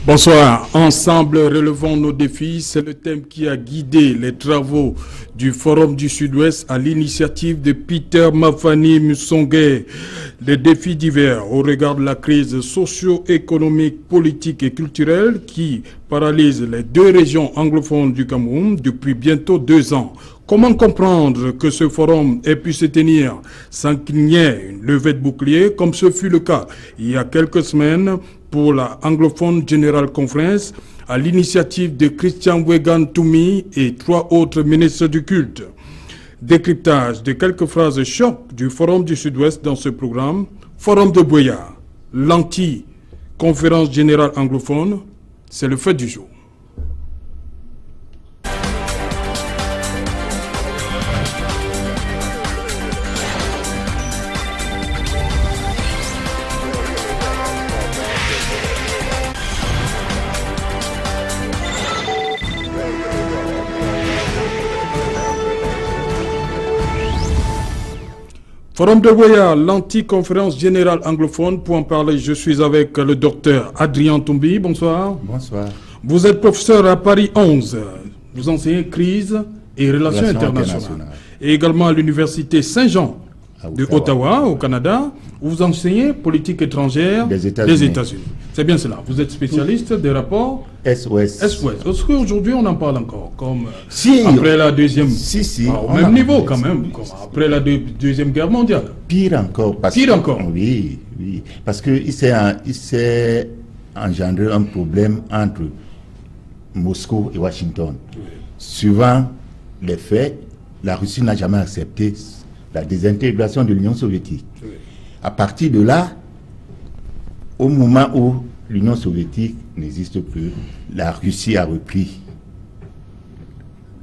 Bonsoir. Ensemble, relevons nos défis. C'est le thème qui a guidé les travaux du Forum du Sud-Ouest à l'initiative de Peter Mafani Musonge. Les défis divers au regard de la crise socio-économique, politique et culturelle qui paralyse les deux régions anglophones du Cameroun depuis bientôt 2 ans. Comment comprendre que ce forum ait pu se tenir sans qu'il n'y ait une levée de bouclier, comme ce fut le cas il y a quelques semaines pour la Anglophone General Conference, à l'initiative de Christian Wegan Toumi et 3 autres ministres du culte. Décryptage de quelques phrases choc du Forum du Sud-Ouest dans ce programme. Forum de Buea, l'anti-conférence générale anglophone, c'est le fait du jour. Forum de Buea, l'anti-conférence générale anglophone. Pour en parler, je suis avec le docteur Adrien Toumbi. Bonsoir. Bonsoir. Vous êtes professeur à Paris 11. Vous enseignez crise et relations internationales. Et également à l'université Saint-Jean de Ottawa, au Canada, où vous enseignez politique étrangère des États-Unis. C'est bien cela. Vous êtes spécialiste des rapports Est-Ouest. Est-Ouest. Est-ce qu'aujourd'hui on en parle encore comme après la deuxième... au même niveau quand même, comme après la deuxième guerre mondiale. Pire encore. Oui, oui. Parce qu'il s'est engendré un problème entre Moscou et Washington. Oui. Suivant les faits, la Russie n'a jamais accepté la désintégration de l'Union soviétique. Oui. À partir de là, au moment où l'Union soviétique n'existe plus, la Russie a repris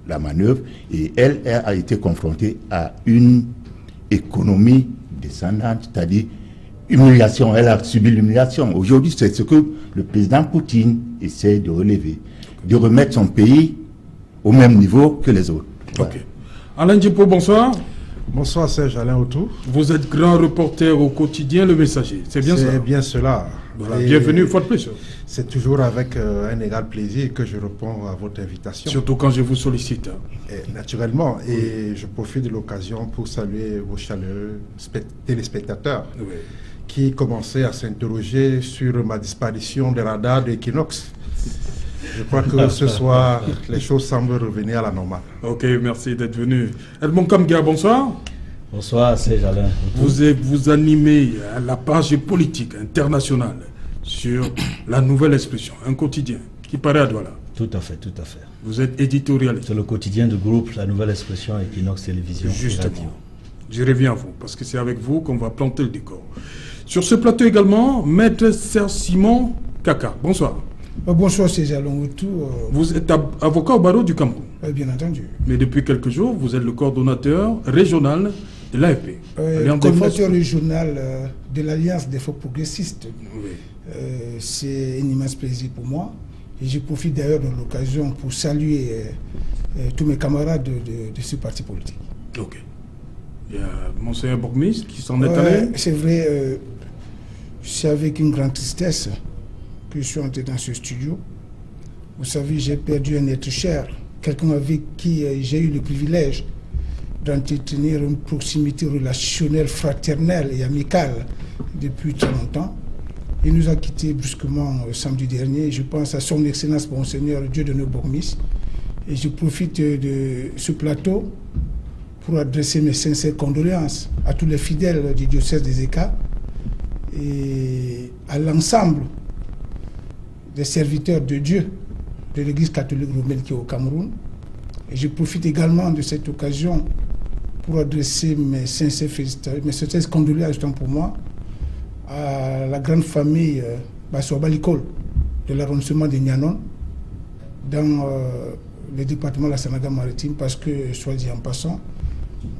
la manœuvre et elle a été confrontée à une économie descendante, c'est-à-dire humiliation. Elle a subi l'humiliation. Aujourd'hui, c'est ce que le président Poutine essaie de relever, de remettre son pays au même niveau que les autres. Voilà. Ok. Alain Djipo, bonsoir. Bonsoir Serge Alain Autou. Vous êtes grand reporter au quotidien Le Messager, c'est bien ça? C'est bien cela. Voilà, bienvenue une fois de plus. C'est toujours avec un égal plaisir que je réponds à votre invitation. Surtout quand je vous sollicite. Et, naturellement, et je profite de l'occasion pour saluer vos chaleureux téléspectateurs qui commençaient à s'interroger sur ma disparition des radars de Equinox. Je crois que ce soir, les choses semblent revenir à la normale. Ok, merci d'être venu. Edmond Kamga, bonsoir. Bonsoir, c'est Jalin. Vous animez la page politique internationale sur la nouvelle expression, un quotidien qui paraît à Douala. Tout à fait, tout à fait. Vous êtes éditorialiste. C'est le quotidien du groupe La Nouvelle Expression Equinox Télévision. Justement. Je reviens à vous, parce que c'est avec vous qu'on va planter le décor. Sur ce plateau également, Maître Serge Simon Kaka. Bonsoir. Bonsoir, c'est Jalon Outou. Vous êtes avocat au barreau du Cameroun. Bien entendu. Mais depuis quelques jours, vous êtes le coordonnateur régional de l'AFP. Coordonnateur régional de l'Alliance des Forces progressistes. Oui. C'est un immense plaisir pour moi. Et je profite d'ailleurs de l'occasion pour saluer tous mes camarades de ce parti politique. Ok. Il y a Monseigneur Bourgmis qui s'en est allé. C'est vrai, c'est avec une grande tristesse que je suis entré dans ce studio. Vous savez, j'ai perdu un être cher, quelqu'un avec qui j'ai eu le privilège d'entretenir une proximité relationnelle, fraternelle et amicale depuis très longtemps. Il nous a quittés brusquement samedi dernier. Je pense à son Excellence Monseigneur Dieudonné Bourgmis. Et je profite de ce plateau pour adresser mes sincères condoléances à tous les fidèles du diocèse des Écas et à l'ensemble des serviteurs de Dieu de l'Église catholique romaine qui est au Cameroun. Et je profite également de cette occasion pour adresser mes sincères condoléances pour moi à la grande famille Basso-Balikol de l'arrondissement de Nyanon dans le département de la Sénégal-Maritime, parce que, soit dit en passant,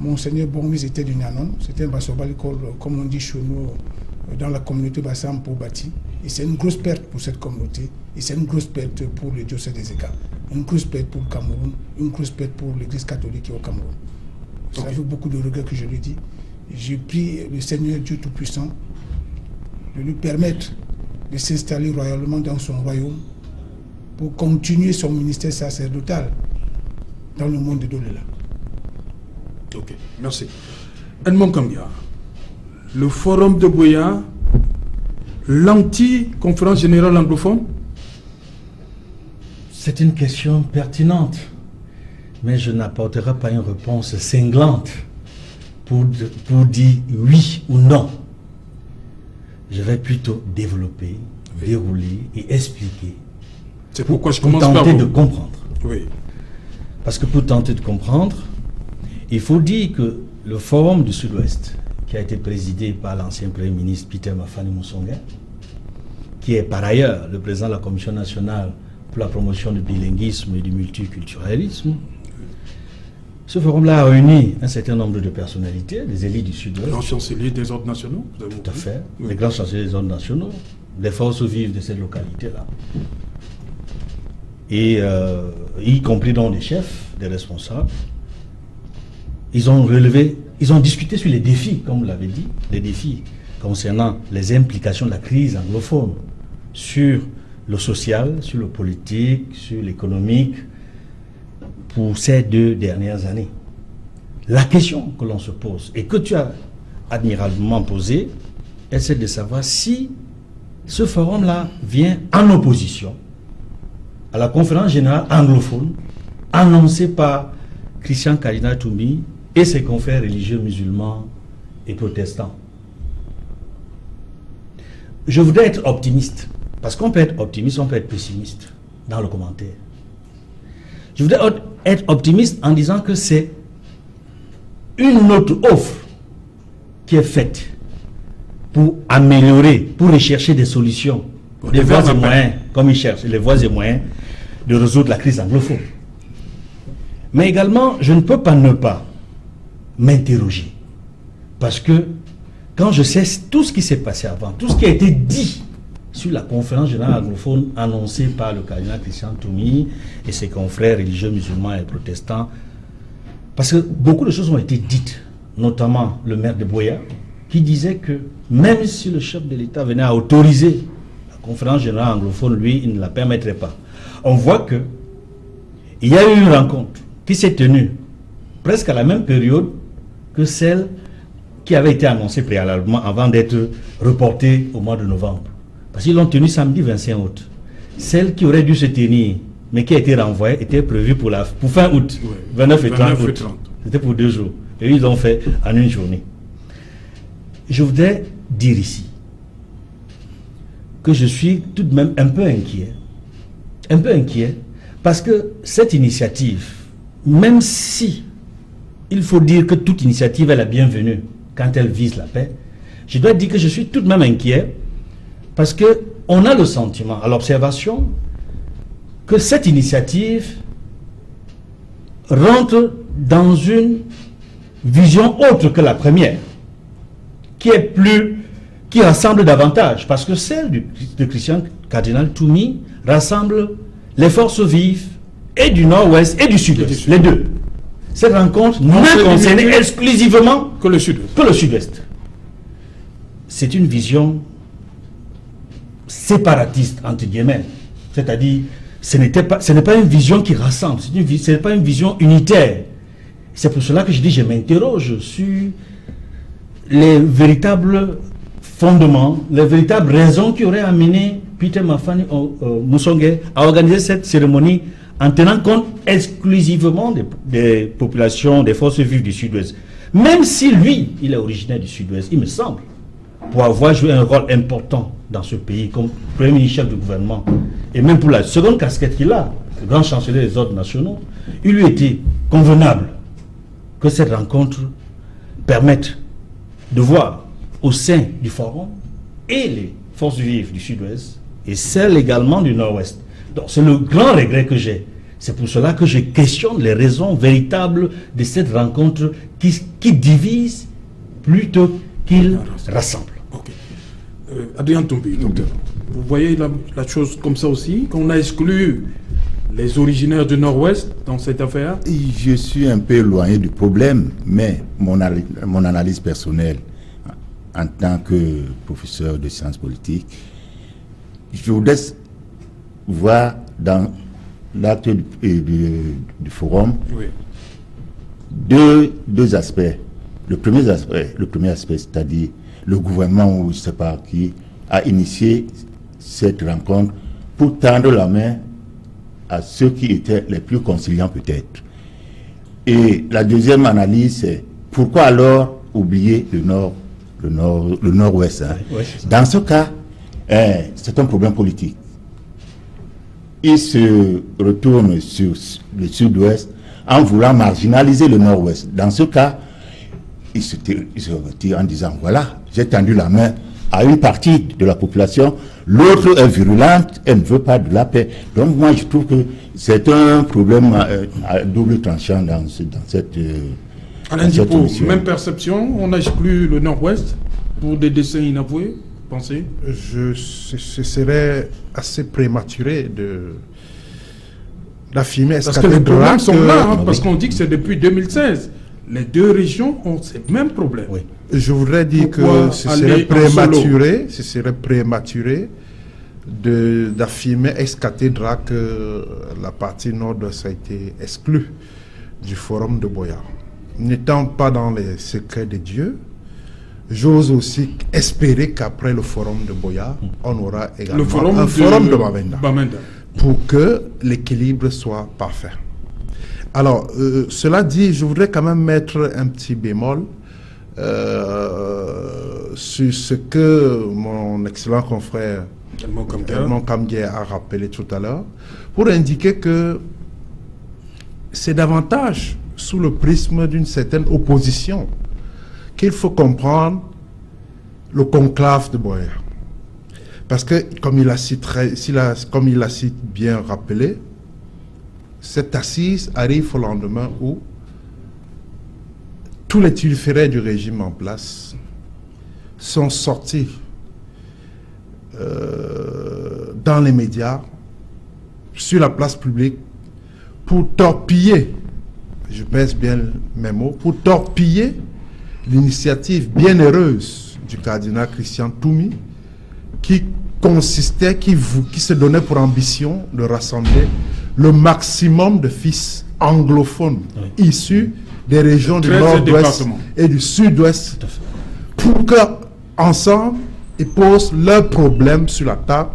Monseigneur Bourgmis était du Nyanon, c'était un Basso-Balikol, comme on dit chez nous, dans la communauté Bassam pour Bati. Et c'est une grosse perte pour cette communauté. Et c'est une grosse perte pour le diocèse des Écas. Une grosse perte pour le Cameroun. Une grosse perte pour l'Église catholique au Cameroun. C'est avec beaucoup de regrets que je le dis. Je prie le Seigneur Dieu Tout-Puissant de lui permettre de s'installer royalement dans son royaume pour continuer son ministère sacerdotal dans le monde de l'au-delà. Ok, merci. Edmond Kambia, le forum de Buea, l'anti-conférence générale anglophone? C'est une question pertinente, mais je n'apporterai pas une réponse cinglante pour dire oui ou non. Je vais plutôt développer, dérouler et expliquer. C'est pourquoi je commence par tenter de vous. comprendre. Oui. Parce que pour tenter de comprendre, il faut dire que le Forum du Sud-Ouest, qui a été présidé par l'ancien Premier ministre Peter Mafani Musonge, qui est par ailleurs le président de la Commission nationale pour la promotion du bilinguisme et du multiculturalisme, ce forum-là a réuni un certain nombre de personnalités, des élites du Sud-Ouest. Grand chancelier des ordres nationaux, vous avez Tout à fait. Oui. Les grands chanceliers des ordres nationaux, les forces vives de cette localité-là. Et y compris dans les chefs, des responsables, ils ont discuté sur les défis, comme vous l'avez dit, les défis concernant les implications de la crise anglophone sur le social, sur le politique, sur l'économique, pour ces 2 dernières années. La question que l'on se pose, et que tu as admirablement posée, est celle de savoir si ce forum-là vient en opposition à la conférence générale anglophone annoncée par Christian Cardinal Toumi et ses confrères religieux musulmans et protestants. Je voudrais être optimiste, parce qu'on peut être optimiste, on peut être pessimiste dans le commentaire. Je voudrais être optimiste en disant que c'est une autre offre qui est faite pour améliorer, pour rechercher des solutions, des voies et moyens, comme ils cherchent, les voies et moyens de résoudre la crise anglophone. Mais également, je ne peux pas ne pas m'interroger. Parce que quand je sais tout ce qui s'est passé avant, tout ce qui a été dit sur la conférence générale anglophone annoncée par le cardinal Christian Toumi et ses confrères religieux musulmans et protestants, parce que beaucoup de choses ont été dites, notamment le maire de Buea, qui disait que même si le chef de l'État venait à autoriser la conférence générale anglophone, lui, il ne la permettrait pas. On voit que il y a eu une rencontre qui s'est tenue presque à la même période que celle qui avait été annoncée préalablement avant d'être reportée au mois de novembre. Parce qu'ils l'ont tenue samedi 25 août. Celle qui aurait dû se tenir, mais qui a été renvoyée, était prévue pour fin août, Oui. 29 et 30 29 et août. 30. C'était pour 2 jours. Et ils l'ont fait en une journée. Je voudrais dire ici que je suis tout de même un peu inquiet. Un peu inquiet, parce que cette initiative, même si il faut dire que toute initiative est la bienvenue quand elle vise la paix, je dois dire que je suis tout de même inquiet parce qu'on a le sentiment, à l'observation, que cette initiative rentre dans une vision autre que la première, qui rassemble davantage, parce que celle de Christian Cardinal Toumi rassemble les forces vives et du nord-ouest et du sud-ouest, les deux. Cette rencontre n'a concerné exclusivement que le Sud-Ouest. Que le sud-ouest. C'est une vision séparatiste, entre guillemets. C'est-à-dire, ce n'est pas une vision qui rassemble, ce n'est pas une vision unitaire. C'est pour cela que je dis, je m'interroge sur les véritables fondements, les véritables raisons qui auraient amené Peter Mafani Musonge à organiser cette cérémonie en tenant compte exclusivement des populations, des forces vives du Sud-Ouest. Même si lui, il est originaire du Sud-Ouest, il me semble, pour avoir joué un rôle important dans ce pays comme Premier ministre chef du gouvernement, et même pour la seconde casquette qu'il a, le grand chancelier des ordres nationaux, il lui était convenable que cette rencontre permette de voir au sein du forum et les forces vives du Sud-Ouest et celles également du Nord-Ouest. Donc c'est le grand regret que j'ai. C'est pour cela que je questionne les raisons véritables de cette rencontre qui divise plutôt qu'il rassemble. Ok. Adrien Toumbi, docteur, vous voyez la chose comme ça aussi, qu'on a exclu les originaires du Nord-Ouest dans cette affaire? Je suis un peu éloigné du problème, mais mon analyse personnelle, en tant que professeur de sciences politiques, je voudrais voir dans l'acte du forum, Oui. deux aspects. Le premier aspect, c'est-à-dire le gouvernement, ou je ne sais pas qui, a initié cette rencontre pour tendre la main à ceux qui étaient les plus conciliants peut-être. Et la deuxième analyse, c'est pourquoi alors oublier le nord-ouest, hein? Oui, Dans ce cas, c'est un problème politique. Il se retourne sur le sud-ouest en voulant marginaliser le nord-ouest. Dans ce cas, il se retire en disant, voilà, j'ai tendu la main à une partie de la population, l'autre est virulente, elle ne veut pas de la paix. Donc moi, je trouve que c'est un problème à double tranchant dans cette Alain Djipo, même perception, on n'exclut le nord-ouest pour des dessins inavoués, pensez? Ce serait assez prématuré d'affirmer. Parce que les problèmes sont là, hein, parce qu'on dit que c'est depuis 2016. Les deux régions ont ces mêmes problèmes. Oui. Je voudrais dire Pourquoi que ce serait prématuré d'affirmer ex cathedra que la partie nord-ouest a été exclue du forum de Boya. N'étant pas dans les secrets de Dieu, j'ose aussi espérer qu'après le forum de Boya, on aura également un forum de Bamenda pour que l'équilibre soit parfait. Alors, cela dit, je voudrais quand même mettre un petit bémol sur ce que mon excellent confrère Kamgué a rappelé tout à l'heure, pour indiquer que c'est davantage sous le prisme d'une certaine opposition qu'il faut comprendre le conclave de Boya. Parce que, comme il a si bien rappelé, cette assise arrive au lendemain où tous les turiféraires du régime en place sont sortis dans les médias, sur la place publique, pour torpiller, je pèse bien mes mots, pour torpiller l'initiative bienheureuse du cardinal Christian Toumi, qui consistait, qui se donnait pour ambition de rassembler le maximum de fils anglophones issus des régions du nord-ouest et du sud-ouest, pour qu'ensemble, ils posent leurs problèmes sur la table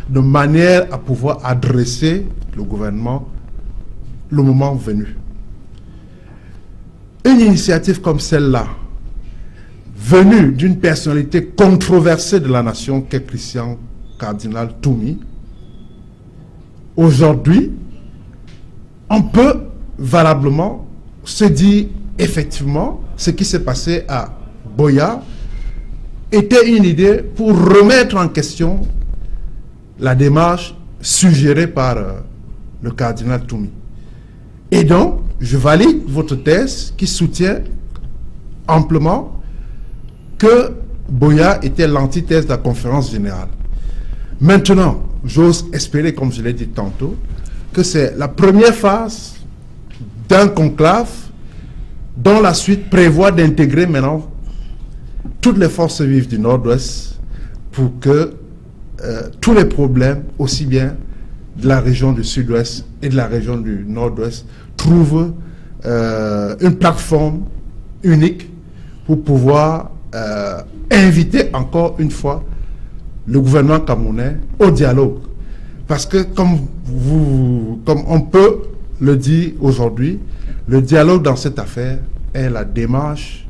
de manière à pouvoir adresser le gouvernement le moment venu. Une initiative comme celle-là, venue d'une personnalité controversée de la nation qu'est Christian Cardinal Toumi, aujourd'hui, on peut valablement se dire effectivement ce qui s'est passé à Boya était une idée pour remettre en question la démarche suggérée par le cardinal Toumi. Et donc, je valide votre thèse qui soutient amplement que Boya était l'antithèse de la conférence générale. Maintenant, j'ose espérer, comme je l'ai dit tantôt, que c'est la première phase d'un conclave dont la suite prévoit d'intégrer maintenant toutes les forces vives du Nord-Ouest pour que tous les problèmes, aussi bien de la région du Sud-Ouest et de la région du Nord-Ouest, trouvent une plateforme unique pour pouvoir inviter encore une fois le gouvernement camerounais au dialogue. Parce que comme on peut le dire aujourd'hui, le dialogue dans cette affaire est la démarche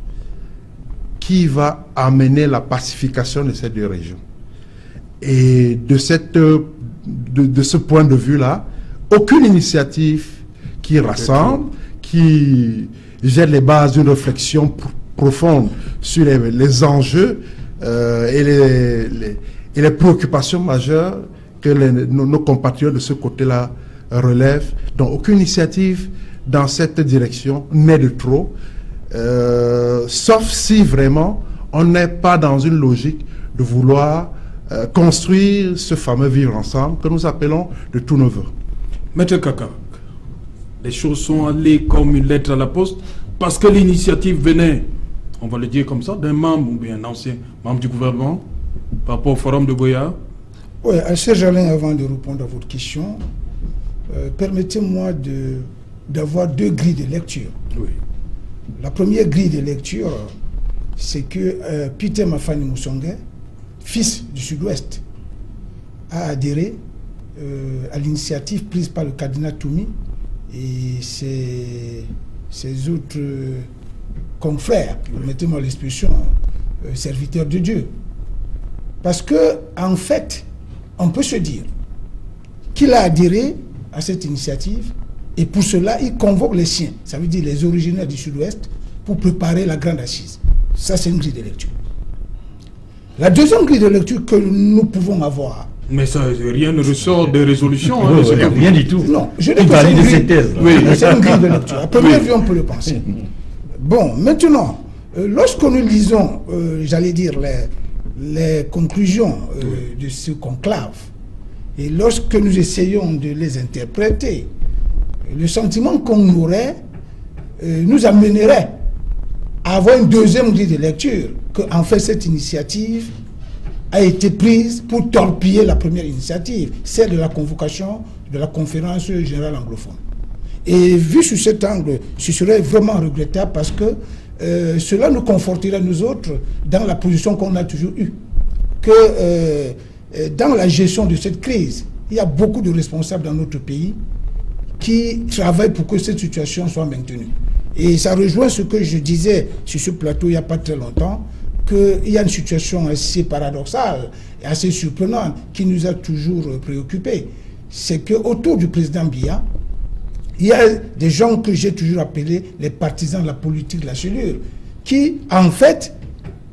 qui va amener la pacification de ces deux régions. Et de ce point de vue-là, aucune initiative qui rassemble, qui jette les bases d'une réflexion profonde sur les enjeux et les préoccupations majeures que nos compatriotes de ce côté-là relèvent. Donc aucune initiative dans cette direction n'est de trop, sauf si vraiment on n'est pas dans une logique de vouloir construire ce fameux vivre ensemble que nous appelons de tout neveu. Maître Kaka, les choses sont allées comme une lettre à la poste parce que l'initiative venait, on va le dire comme ça, d'un membre ou bien un ancien membre du gouvernement par rapport au forum de Boya. Oui, Serge Alain, avant de répondre à votre question, permettez-moi d'avoir deux grilles de lecture. Oui. La première grille de lecture, c'est que Peter Mafani Moussongué, fils du Sud-Ouest, a adhéré à l'initiative prise par le cardinal Toumi et ses autres confrères, permettez-moi l'expression, serviteurs de Dieu. Parce que, en fait, on peut se dire qu'il a adhéré à cette initiative et pour cela, il convoque les siens, ça veut dire les originaires du Sud-Ouest, pour préparer la grande assise. Ça, c'est une grille de lecture. La deuxième grille de lecture que nous pouvons avoir. Mais ça, rien ne ressort de résolution. Hein, rien du tout. Non, je dis que c'est une grille de lecture. À première vue, on peut le penser. Bon, maintenant, lorsque nous lisons, j'allais dire, les conclusions de ce conclave, et lorsque nous essayons de les interpréter, le sentiment qu'on aurait nous amènerait à avoir une deuxième grille de lecture, que en fait cette initiative a été prise pour torpiller la première initiative, celle de la convocation de la conférence générale anglophone. Et vu sous cet angle, ce serait vraiment regrettable parce que cela nous conforterait nous autres dans la position qu'on a toujours eue, que dans la gestion de cette crise, il y a beaucoup de responsables dans notre pays qui travaillent pour que cette situation soit maintenue. Et ça rejoint ce que je disais sur ce plateau il n'y a pas très longtemps, qu'il y a une situation assez paradoxale et assez surprenante qui nous a toujours préoccupés. C'est qu'autour du président Biya, il y a des gens que j'ai toujours appelés les partisans de la politique de la cellule, qui en fait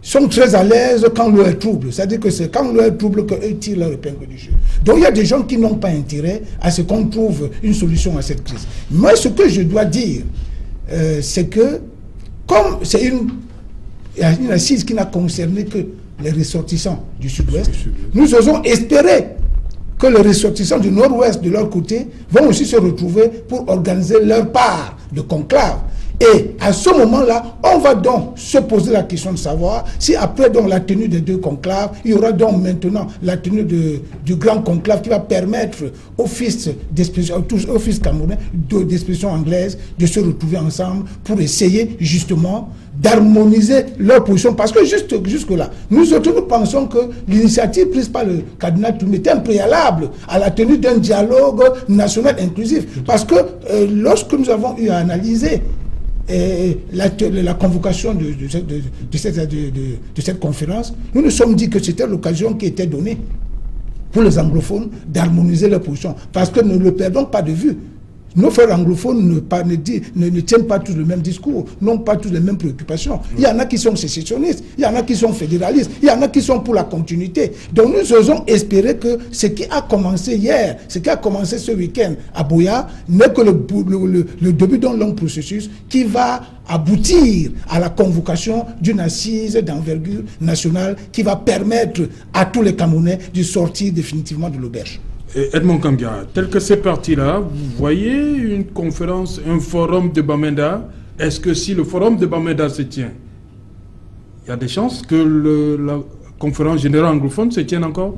sont très à l'aise quand l'eau est trouble. C'est-à-dire que c'est quand l'eau est trouble qu'eux tirent leur épingle du jeu. Donc il y a des gens qui n'ont pas intérêt à ce qu'on trouve une solution à cette crise. Moi, ce que je dois dire, c'est que comme c'est une assise qui n'a concerné que les ressortissants du Sud-Ouest, nous osons espérer que les ressortissants du Nord-Ouest, de leur côté, vont aussi se retrouver pour organiser leur part de conclave. Et à ce moment-là, on va donc se poser la question de savoir si après donc la tenue des deux conclaves, il y aura donc maintenant la tenue du grand conclave qui va permettre aux fils camerounais d'expression anglaise de se retrouver ensemble pour essayer justement d'harmoniser leur position. Parce que jusque-là, nous autres, nous pensons que l'initiative prise par le cardinal Toumi était un préalable à la tenue d'un dialogue national inclusif. Parce que lorsque nous avons eu à analyser la convocation de cette conférence, nous nous sommes dit que c'était l'occasion qui était donnée pour les anglophones d'harmoniser leur position. Parce que ne le perdons pas de vue. Nos frères anglophones ne tiennent pas tous le même discours, n'ont pas tous les mêmes préoccupations. Il y en a qui sont sécessionnistes, il y en a qui sont fédéralistes, il y en a qui sont pour la continuité. Donc nous osons espérer que ce qui a commencé hier, ce qui a commencé ce week-end à Buea, n'est que le début d'un long processus qui va aboutir à la convocation d'une assise d'envergure nationale qui va permettre à tous les Camerounais de sortir définitivement de l'auberge. Edmond Kanga, tel que c'est parti-là, vous voyez une conférence, un forum de Bamenda. Est-ce que si le forum de Bamenda se tient, il y a des chances que la conférence générale anglophone se tienne encore?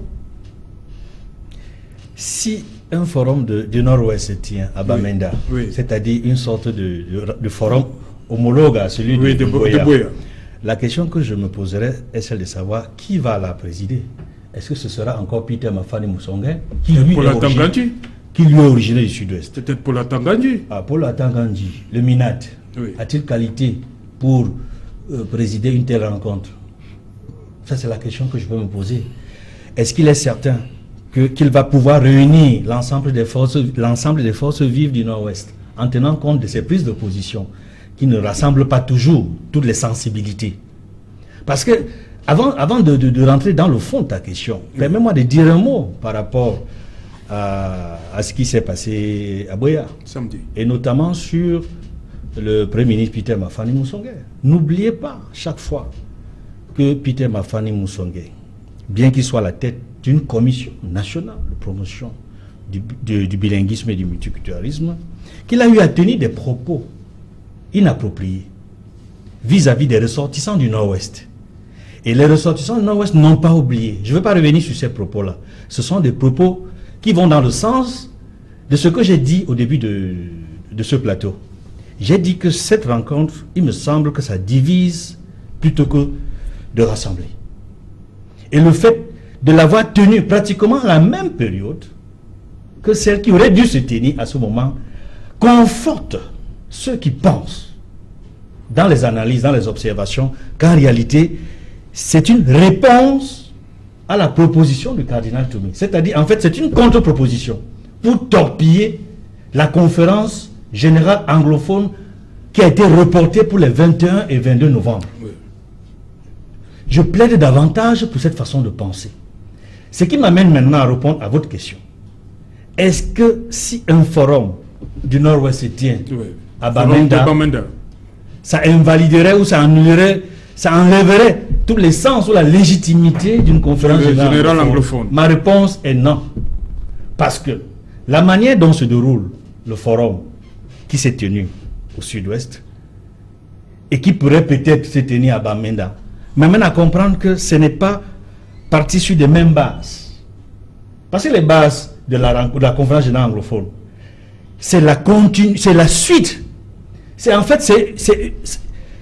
Si un forum du Nord-Ouest se tient à Bamenda, oui. C'est-à-dire une sorte de forum homologue à celui de Buea, la question que je me poserais est celle de savoir qui va la présider. Est-ce que ce sera encore Peter Mafani Moussongué qui lui est originaire du Sud-Ouest? Peut-être Paul Atangandji. Ah, Paul Atangandji, le Minat, oui. A-t-il qualité pour présider une telle rencontre? Ça, c'est la question que je peux me poser. Est-ce qu'il est certain qu'il va pouvoir réunir l'ensemble des forces vives du Nord-Ouest en tenant compte de ses prises de position qui ne rassemblent pas toujours toutes les sensibilités? Parce que avant de rentrer dans le fond de ta question, permets-moi de dire un mot par rapport à ce qui s'est passé à Buea. Samedi. Et notamment sur le Premier ministre Peter Mafani Moussongué. N'oubliez pas chaque fois que Peter Mafani Moussongué, bien qu'il soit à la tête d'une commission nationale de promotion du bilinguisme et du multiculturalisme, qu'il a eu à tenir des propos inappropriés vis-à-vis des ressortissants du Nord-Ouest. Et les ressortissants du Nord-Ouest n'ont pas oublié. Je ne veux pas revenir sur ces propos-là. Ce sont des propos qui vont dans le sens de ce que j'ai dit au début de ce plateau. J'ai dit que cette rencontre, il me semble que ça divise plutôt que de rassembler. Et le fait de l'avoir tenue pratiquement à la même période que celle qui aurait dû se tenir à ce moment conforte ceux qui pensent, dans les analyses, dans les observations, qu'en réalité, c'est une réponse à la proposition du cardinal Toumi. C'est-à-dire, en fait, c'est une contre-proposition pour torpiller la conférence générale anglophone qui a été reportée pour les 21 et 22 novembre. Oui. Je plaide davantage pour cette façon de penser. Ce qui m'amène maintenant à répondre à votre question. Est-ce que si un forum du Nord-Ouest se tient à Bamenda, ça invaliderait ou ça annulerait, ça enlèverait tous les sens ou la légitimité d'une conférence générale anglophone? Ma réponse est non. Parce que la manière dont se déroule le forum qui s'est tenu au Sud-Ouest et qui pourrait peut-être se tenir à Bamenda m'amène à comprendre que ce n'est pas parti sur des mêmes bases. Parce que les bases de la conférence générale anglophone, c'est la suite. C'est en fait,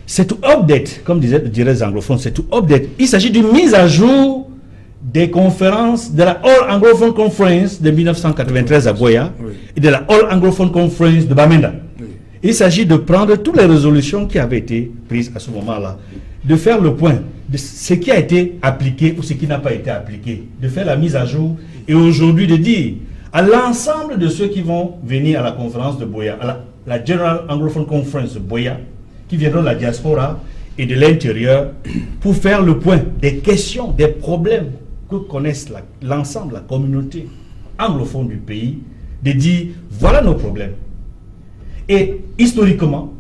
c'est to update, comme diraient les anglophones, c'est to update. Il s'agit d'une mise à jour des conférences de la All Anglophone Conference de 1993 à Boya et de la All Anglophone Conference de Bamenda. Il s'agit de prendre toutes les résolutions qui avaient été prises à ce moment-là, de faire le point de ce qui a été appliqué ou ce qui n'a pas été appliqué, de faire la mise à jour et aujourd'hui de dire à l'ensemble de ceux qui vont venir à la conférence de Boya, à la General Anglophone Conference de Boya, qui viendront de la diaspora et de l'intérieur, pour faire le point des questions, des problèmes que connaissent l'ensemble, la communauté anglophone du pays, de dire voilà nos problèmes. Et historiquement,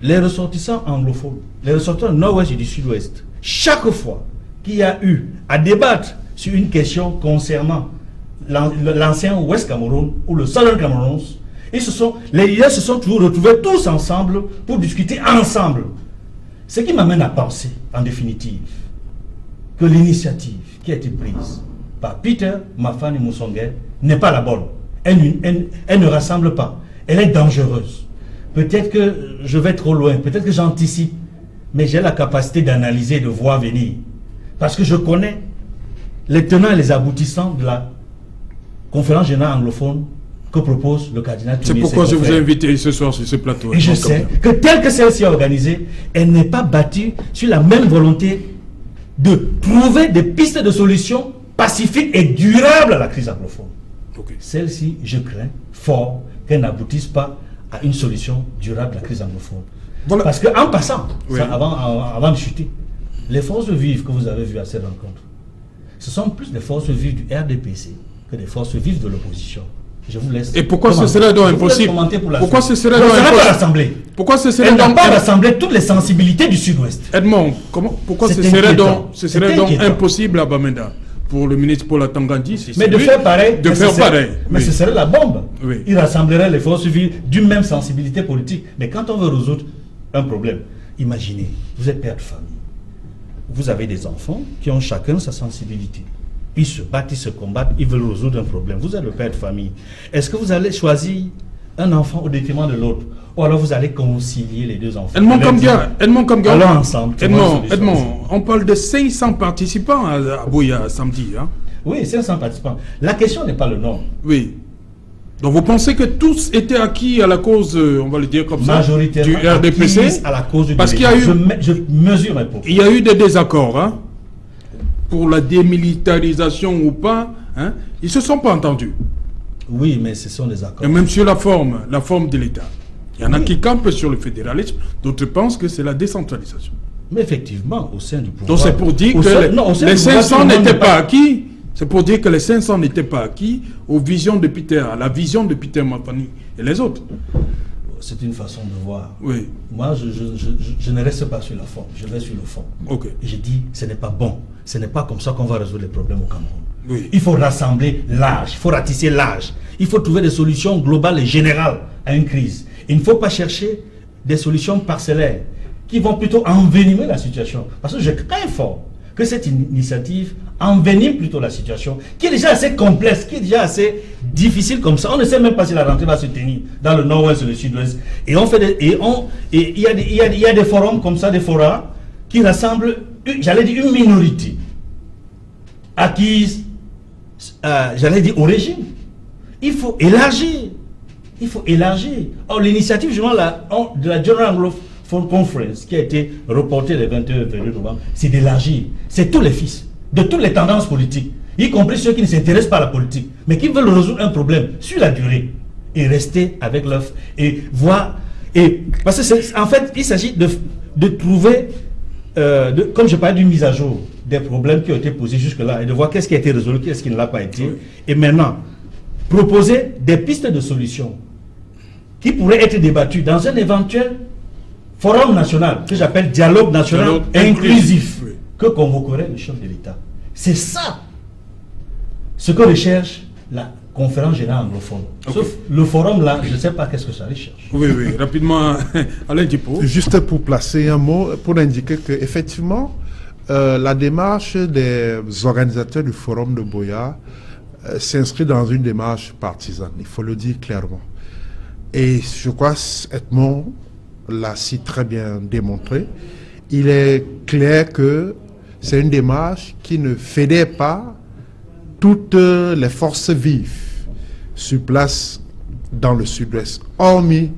les ressortissants anglophones, les ressortissants du Nord-Ouest et du Sud-Ouest, chaque fois qu'il y a eu à débattre sur une question concernant l'ancien Ouest Cameroun ou le Southern Cameroun, les leaders se sont toujours retrouvés tous ensemble pour discuter ensemble. Ce qui m'amène à penser, en définitive, que l'initiative qui a été prise par Peter Mafani Musonge n'est pas la bonne. Elle ne rassemble pas. Elle est dangereuse. Peut-être que je vais trop loin, peut-être que j'anticipe, mais j'ai la capacité d'analyser, de voir venir. Parce que je connais les tenants et les aboutissants de la conférence générale anglophone que propose le cardinal Toumi. C'est pourquoi je vous ai invité ce soir sur ce plateau. Et je sais que telle que celle-ci est organisée, elle n'est pas bâtie sur la même volonté de trouver des pistes de solutions pacifiques et durables à la crise anglophone. Okay. Celle-ci, je crains fort qu'elle n'aboutisse pas à une solution durable de la crise anglophone. Voilà. Parce qu'en passant, avant de chuter, les forces vives que vous avez vues à cette rencontre, ce sont plus des forces vives du RDPC que des forces vives de l'opposition. Je vous laisse. Et pourquoi ce serait donc impossible? Pourquoi ce serait donc impossible? Pourquoi ce serait donc pas rassembler toutes les sensibilités du Sud-Ouest? Edmond, pourquoi ce serait donc impossible à Bamenda pour le ministre Paul Atangandi? Mais de faire pareil. Mais ce serait la bombe. Oui. Il rassemblerait les forces vives d'une même sensibilité politique. Mais quand on veut résoudre un problème, imaginez, vous êtes père de famille. Vous avez des enfants qui ont chacun sa sensibilité. Ils se battent, ils se combattent, ils veulent résoudre un problème. Vous êtes le père de famille. Est-ce que vous allez choisir un enfant au détriment de l'autre? Ou alors vous allez concilier les deux enfants? Edmond Kamga. Allons ensemble. Edmond, on parle de 500 participants à Boya samedi. Hein? Oui, 500 participants. La question n'est pas le nombre. Oui. Donc vous pensez que tous étaient acquis à la cause, on va le dire comme ça, du RDPC, à la cause du parce qu'il y a eu, je mesure mes propos. Il y a eu des désaccords, hein, pour la démilitarisation ou pas, hein, ils se sont pas entendus. Oui, mais ce sont des accords. Et même sur la forme de l'État. Il y en a qui campent sur le fédéralisme, d'autres pensent que c'est la décentralisation. Mais effectivement, au sein du pouvoir... Donc c'est pour dire que les 500 n'étaient pas acquis. C'est pour dire que les 500 n'étaient pas acquis aux visions de Peter, à la vision de Peter Mafani et les autres. C'est une façon de voir. Oui. Moi, je ne reste pas sur la forme, je vais sur le fond. Okay. Et je dis, ce n'est pas bon. Ce n'est pas comme ça qu'on va résoudre les problèmes au Cameroun. Oui. Il faut rassembler l'âge, il faut ratisser l'âge. Il faut trouver des solutions globales et générales à une crise. Il ne faut pas chercher des solutions parcellaires qui vont plutôt envenimer la situation. Parce que je crains fort que cette initiative envenime plutôt la situation, qui est déjà assez complexe, qui est déjà assez difficile comme ça. On ne sait même pas si la rentrée va se tenir dans le nord-ouest ou le sud-ouest. Et on fait il y a des forums comme ça, des forats, qui rassemblent, j'allais dire, une minorité acquise, j'allais dire, au régime. Il faut élargir. Il faut élargir. Or, l'initiative de la General Anglophone Conference, qui a été reportée le 21 et 22 novembre, c'est d'élargir. C'est tous les fils, de toutes les tendances politiques, y compris ceux qui ne s'intéressent pas à la politique, mais qui veulent résoudre un problème sur la durée et rester avec l'œuf et voir. Parce que, en fait, il s'agit de trouver, comme je parlais d'une mise à jour des problèmes qui ont été posés jusque-là et de voir qu'est-ce qui a été résolu, qu'est-ce qui ne l'a pas été. Oui. Et maintenant, proposer des pistes de solutions qui pourraient être débattues dans un éventuel forum national que j'appelle dialogue national inclusif, oui, que convoquerait le chef de l'État. C'est ça ce que recherche la conférence générale anglophone. Okay. Sauf le forum là, je ne sais pas qu'est-ce que ça recherche. Oui, oui, rapidement, Alain Djipo. Juste pour placer un mot, pour indiquer qu'effectivement, la démarche des organisateurs du forum de Buea s'inscrit dans une démarche partisane, il faut le dire clairement. Et je crois Edmond l'a si très bien démontré. Il est clair que c'est une démarche qui ne fédère pas toutes les forces vives sur place dans le sud-ouest, hormis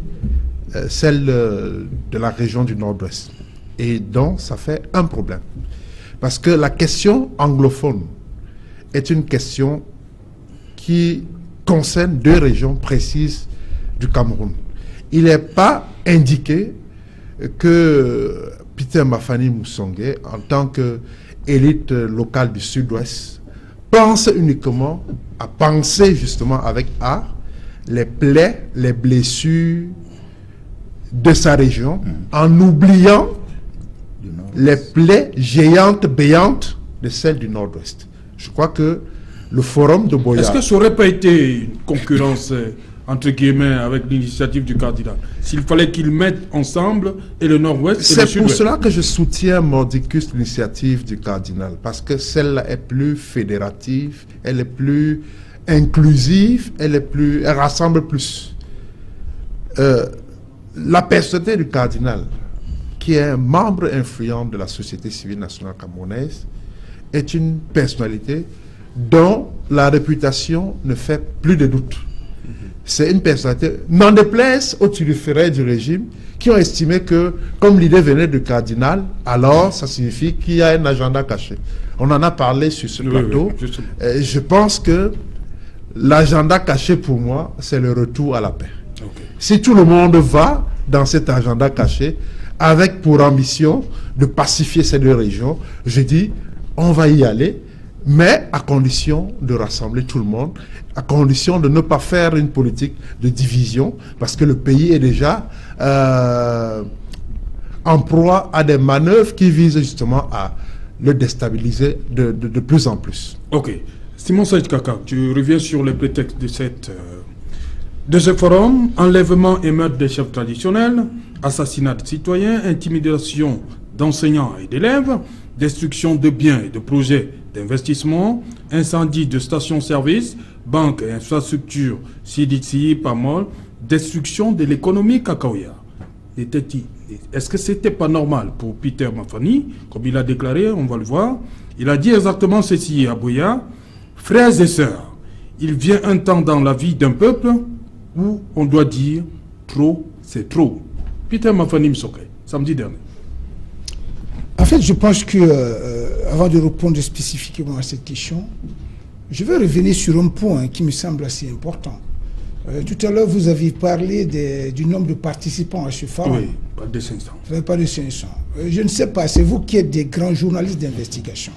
celle de la région du nord-ouest. Et donc, ça fait un problème. Parce que la question anglophone est une question qui concerne deux régions précises du Cameroun. Il n'est pas indiqué que Peter Mafani Moussongué, en tant qu'élite locale du sud-ouest, pense uniquement à penser justement avec art les plaies, les blessures de sa région, en oubliant les plaies géantes, béantes de celles du nord-ouest. Je crois que le forum de Buea... Est-ce que ça n'aurait pas été une concurrence entre guillemets avec l'initiative du cardinal, s'il fallait qu'ils mettent ensemble et le nord-ouest et le sud-ouest? C'est pour cela que je soutiens mordicus l'initiative du cardinal, parce que celle-là est plus fédérative, elle est plus inclusive, elle rassemble plus. La personnalité du cardinal, qui est un membre influent de la société civile nationale camerounaise, est une personnalité dont la réputation ne fait plus de doute. C'est une personnalité, n'en déplaise aux turiféraires du régime, qui ont estimé que, comme l'idée venait du cardinal, alors ça signifie qu'il y a un agenda caché. On en a parlé sur ce plateau. Oui, je pense que l'agenda caché, pour moi, c'est le retour à la paix. Okay. Si tout le monde va dans cet agenda caché, avec pour ambition de pacifier ces deux régions, je dis, on va y aller, mais à condition de rassembler tout le monde, à condition de ne pas faire une politique de division, parce que le pays est déjà en proie à des manœuvres qui visent justement à le déstabiliser de plus en plus. Ok. Simon Saïd Kaka, tu reviens sur les prétextes de ce forum: enlèvement et meurtre des chefs traditionnels, assassinat de citoyens, intimidation d'enseignants et d'élèves, destruction de biens et de projets d'investissement, incendie de stations-service, banques et infrastructures, CDC, PAMOL, destruction de l'économie cacaoya. Est-ce que c'était pas normal pour Peter Mafani, comme il a déclaré, on va le voir? Il a dit exactement ceci à Buea: frères et sœurs, il vient un temps dans la vie d'un peuple où on doit dire trop, c'est trop. Peter Mafani Moussongué, samedi dernier. En fait, je pense que, avant de répondre spécifiquement à cette question, je vais revenir sur un point qui me semble assez important. Tout à l'heure, vous avez parlé du nombre de participants à ce forum. Oui, pas de 500. Vous n'avez pas de 500. Je ne sais pas, c'est vous qui êtes des grands journalistes d'investigation.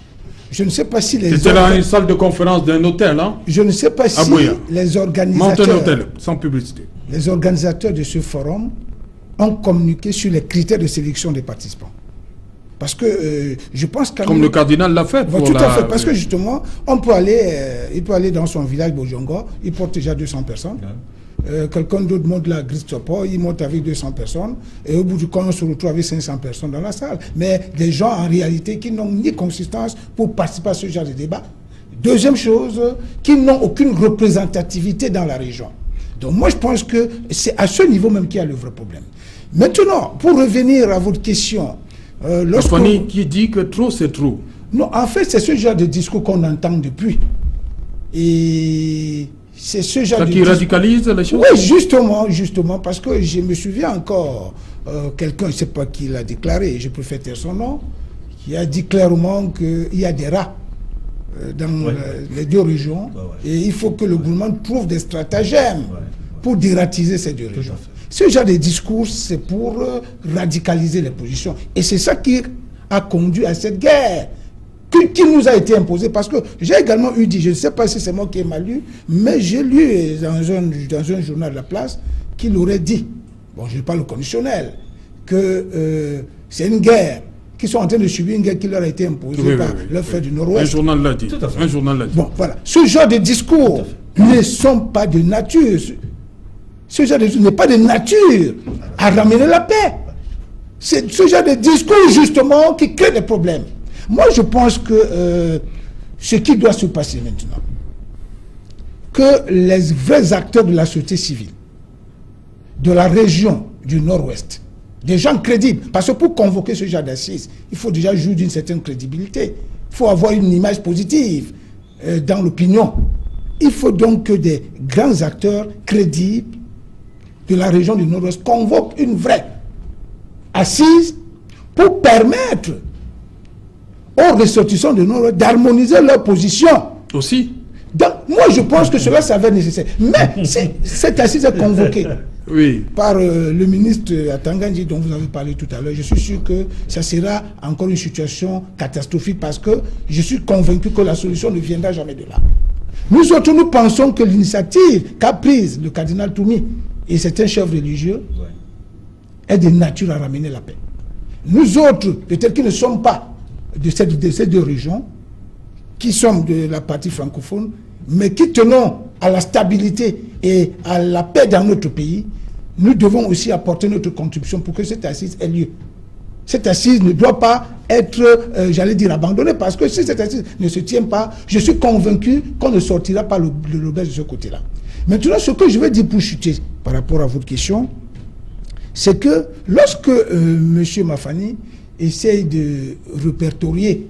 Je ne sais pas si les... C'était dans une salle de conférence d'un hôtel, hein? Je ne sais pas si les organisateurs... Mountain Hotel, sans publicité. Les organisateurs de ce forum ont communiqué sur les critères de sélection des participants. Parce que je pense que... Comme le cardinal l'a fait. Tout à fait, parce que justement, il peut aller dans son village Bojongo, il porte déjà 200 personnes. quelqu'un d'autre monte la Christophe, il monte avec 200 personnes, et au bout du compte, on se retrouve avec 500 personnes dans la salle. Mais des gens, en réalité, qui n'ont ni consistance pour participer à ce genre de débat. Deuxième chose, qui n'ont aucune représentativité dans la région. Donc moi, je pense que c'est à ce niveau même qu'il y a le vrai problème. Maintenant, pour revenir à votre question... Fanny qui dit que trop, c'est trop. Non, en fait, c'est ce genre de discours qu'on entend depuis. Et c'est ce genre qui radicalise les choses. Oui, justement, parce que je me souviens encore, quelqu'un, je ne sais pas qui l'a déclaré, je préfère taire son nom, qui a dit clairement qu'il y a des rats dans les deux régions, et il faut que le gouvernement trouve des stratagèmes pour dératiser ces deux régions. Ce genre de discours, c'est pour radicaliser les positions. Et c'est ça qui a conduit à cette guerre qui nous a été imposée. Parce que j'ai également eu dit, je ne sais pas si c'est moi qui ai mal lu, mais j'ai lu dans un journal de la place qu'il aurait dit, bon, je ne parle au conditionnel, que c'est une guerre, qu'ils sont en train de subir une guerre qui leur a été imposée par le fait du Nord-Ouest. Un journal l'a dit. Un journal l'a dit. Bon, voilà. Ce genre de discours ne sont pas de nature. Ce genre de discours n'est pas de nature à ramener la paix. C'est ce genre de discours, justement, qui crée des problèmes. Moi, je pense que ce qui doit se passer maintenant, que les vrais acteurs de la société civile, de la région du Nord-Ouest, des gens crédibles, parce que pour convoquer ce genre d'assises, il faut déjà jouir d'une certaine crédibilité. Il faut avoir une image positive dans l'opinion. Il faut donc que des grands acteurs crédibles de la région du Nord-Ouest convoquent une vraie assise pour permettre aux ressortissants du Nord-Ouest d'harmoniser leur position. Aussi. Donc, moi, je pense que cela s'avère nécessaire. Mais cette assise est convoquée par le ministre Atangandji dont vous avez parlé tout à l'heure. Je suis sûr que ça sera encore une situation catastrophique parce que je suis convaincu que la solution ne viendra jamais de là. Nous autres, nous pensons que l'initiative qu'a prise le cardinal Toumi et certains chefs religieux est de nature à ramener la paix. Nous autres, peut-être qui ne sommes pas de ces deux régions, qui sommes de la partie francophone, mais qui tenons à la stabilité et à la paix dans notre pays, nous devons aussi apporter notre contribution pour que cette assise ait lieu. Cette assise ne doit pas être, j'allais dire, abandonnée, parce que si cette assise ne se tient pas, je suis convaincu qu'on ne sortira pas l'auberge de ce côté-là. Maintenant, ce que je veux dire pour chuter par rapport à votre question, c'est que lorsque M. Mafani essaye de répertorier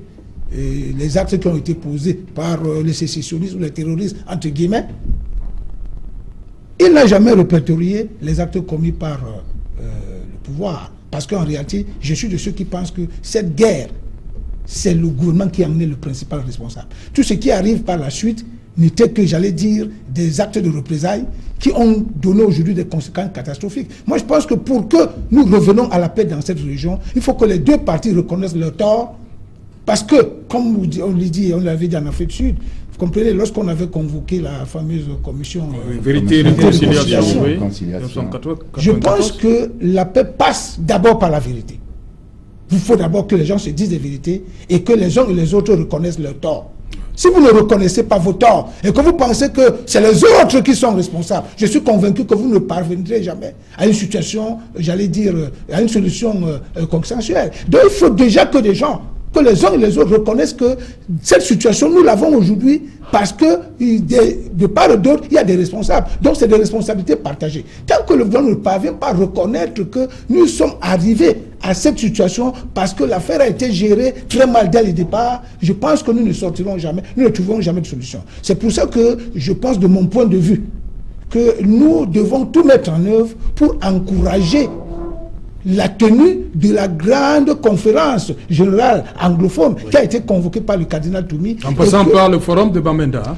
les actes qui ont été posés par les sécessionnistes ou les terroristes, entre guillemets, il n'a jamais répertorié les actes commis par le pouvoir. Parce qu'en réalité, je suis de ceux qui pensent que cette guerre, c'est le gouvernement qui a amené le principal responsable. Tout ce qui arrive par la suite n'était que, j'allais dire, des actes de représailles qui ont donné aujourd'hui des conséquences catastrophiques. Moi, je pense que pour que nous revenons à la paix dans cette région, il faut que les deux parties reconnaissent leur tort. Parce que, comme on l'avait dit en Afrique du Sud, vous comprenez, lorsqu'on avait convoqué la fameuse commission vérité et réconciliation, je pense que la paix passe d'abord par la vérité. Il faut d'abord que les gens se disent des vérités et que les uns et les autres reconnaissent leur tort. Si vous ne reconnaissez pas vos torts et que vous pensez que c'est les autres qui sont responsables, je suis convaincu que vous ne parviendrez jamais à une situation, j'allais dire, à une solution consensuelle. Donc il faut déjà que les gens, que les uns et les autres reconnaissent que cette situation, nous l'avons aujourd'hui parce que de part et d'autre, il y a des responsables. Donc c'est des responsabilités partagées. Tant que le gouvernement ne parvient pas à reconnaître que nous sommes arrivés à cette situation parce que l'affaire a été gérée très mal dès le départ, je pense que nous ne sortirons jamais, nous ne trouverons jamais de solution. C'est pour ça que je pense de mon point de vue que nous devons tout mettre en œuvre pour encourager la tenue de la grande conférence générale anglophone qui a été convoquée par le cardinal Toumi. En passant par le forum de Bamenda.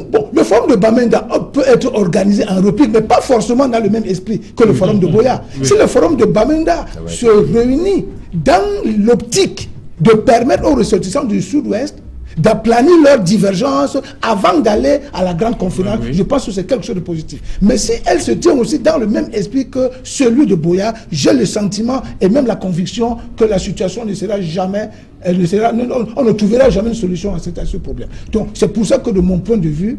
Bon, le forum de Bamenda peut être organisé en réplique, mais pas forcément dans le même esprit que le forum de Boya. Si le forum de Bamenda se réunit dans l'optique de permettre aux ressortissants du Sud-Ouest d'aplanir leurs divergences avant d'aller à la grande conférence, je pense que c'est quelque chose de positif. Mais si elle se tient aussi dans le même esprit que celui de Boya, j'ai le sentiment et même la conviction que la situation ne sera jamais, on ne trouvera jamais une solution à ce problème. Donc c'est pour ça que de mon point de vue,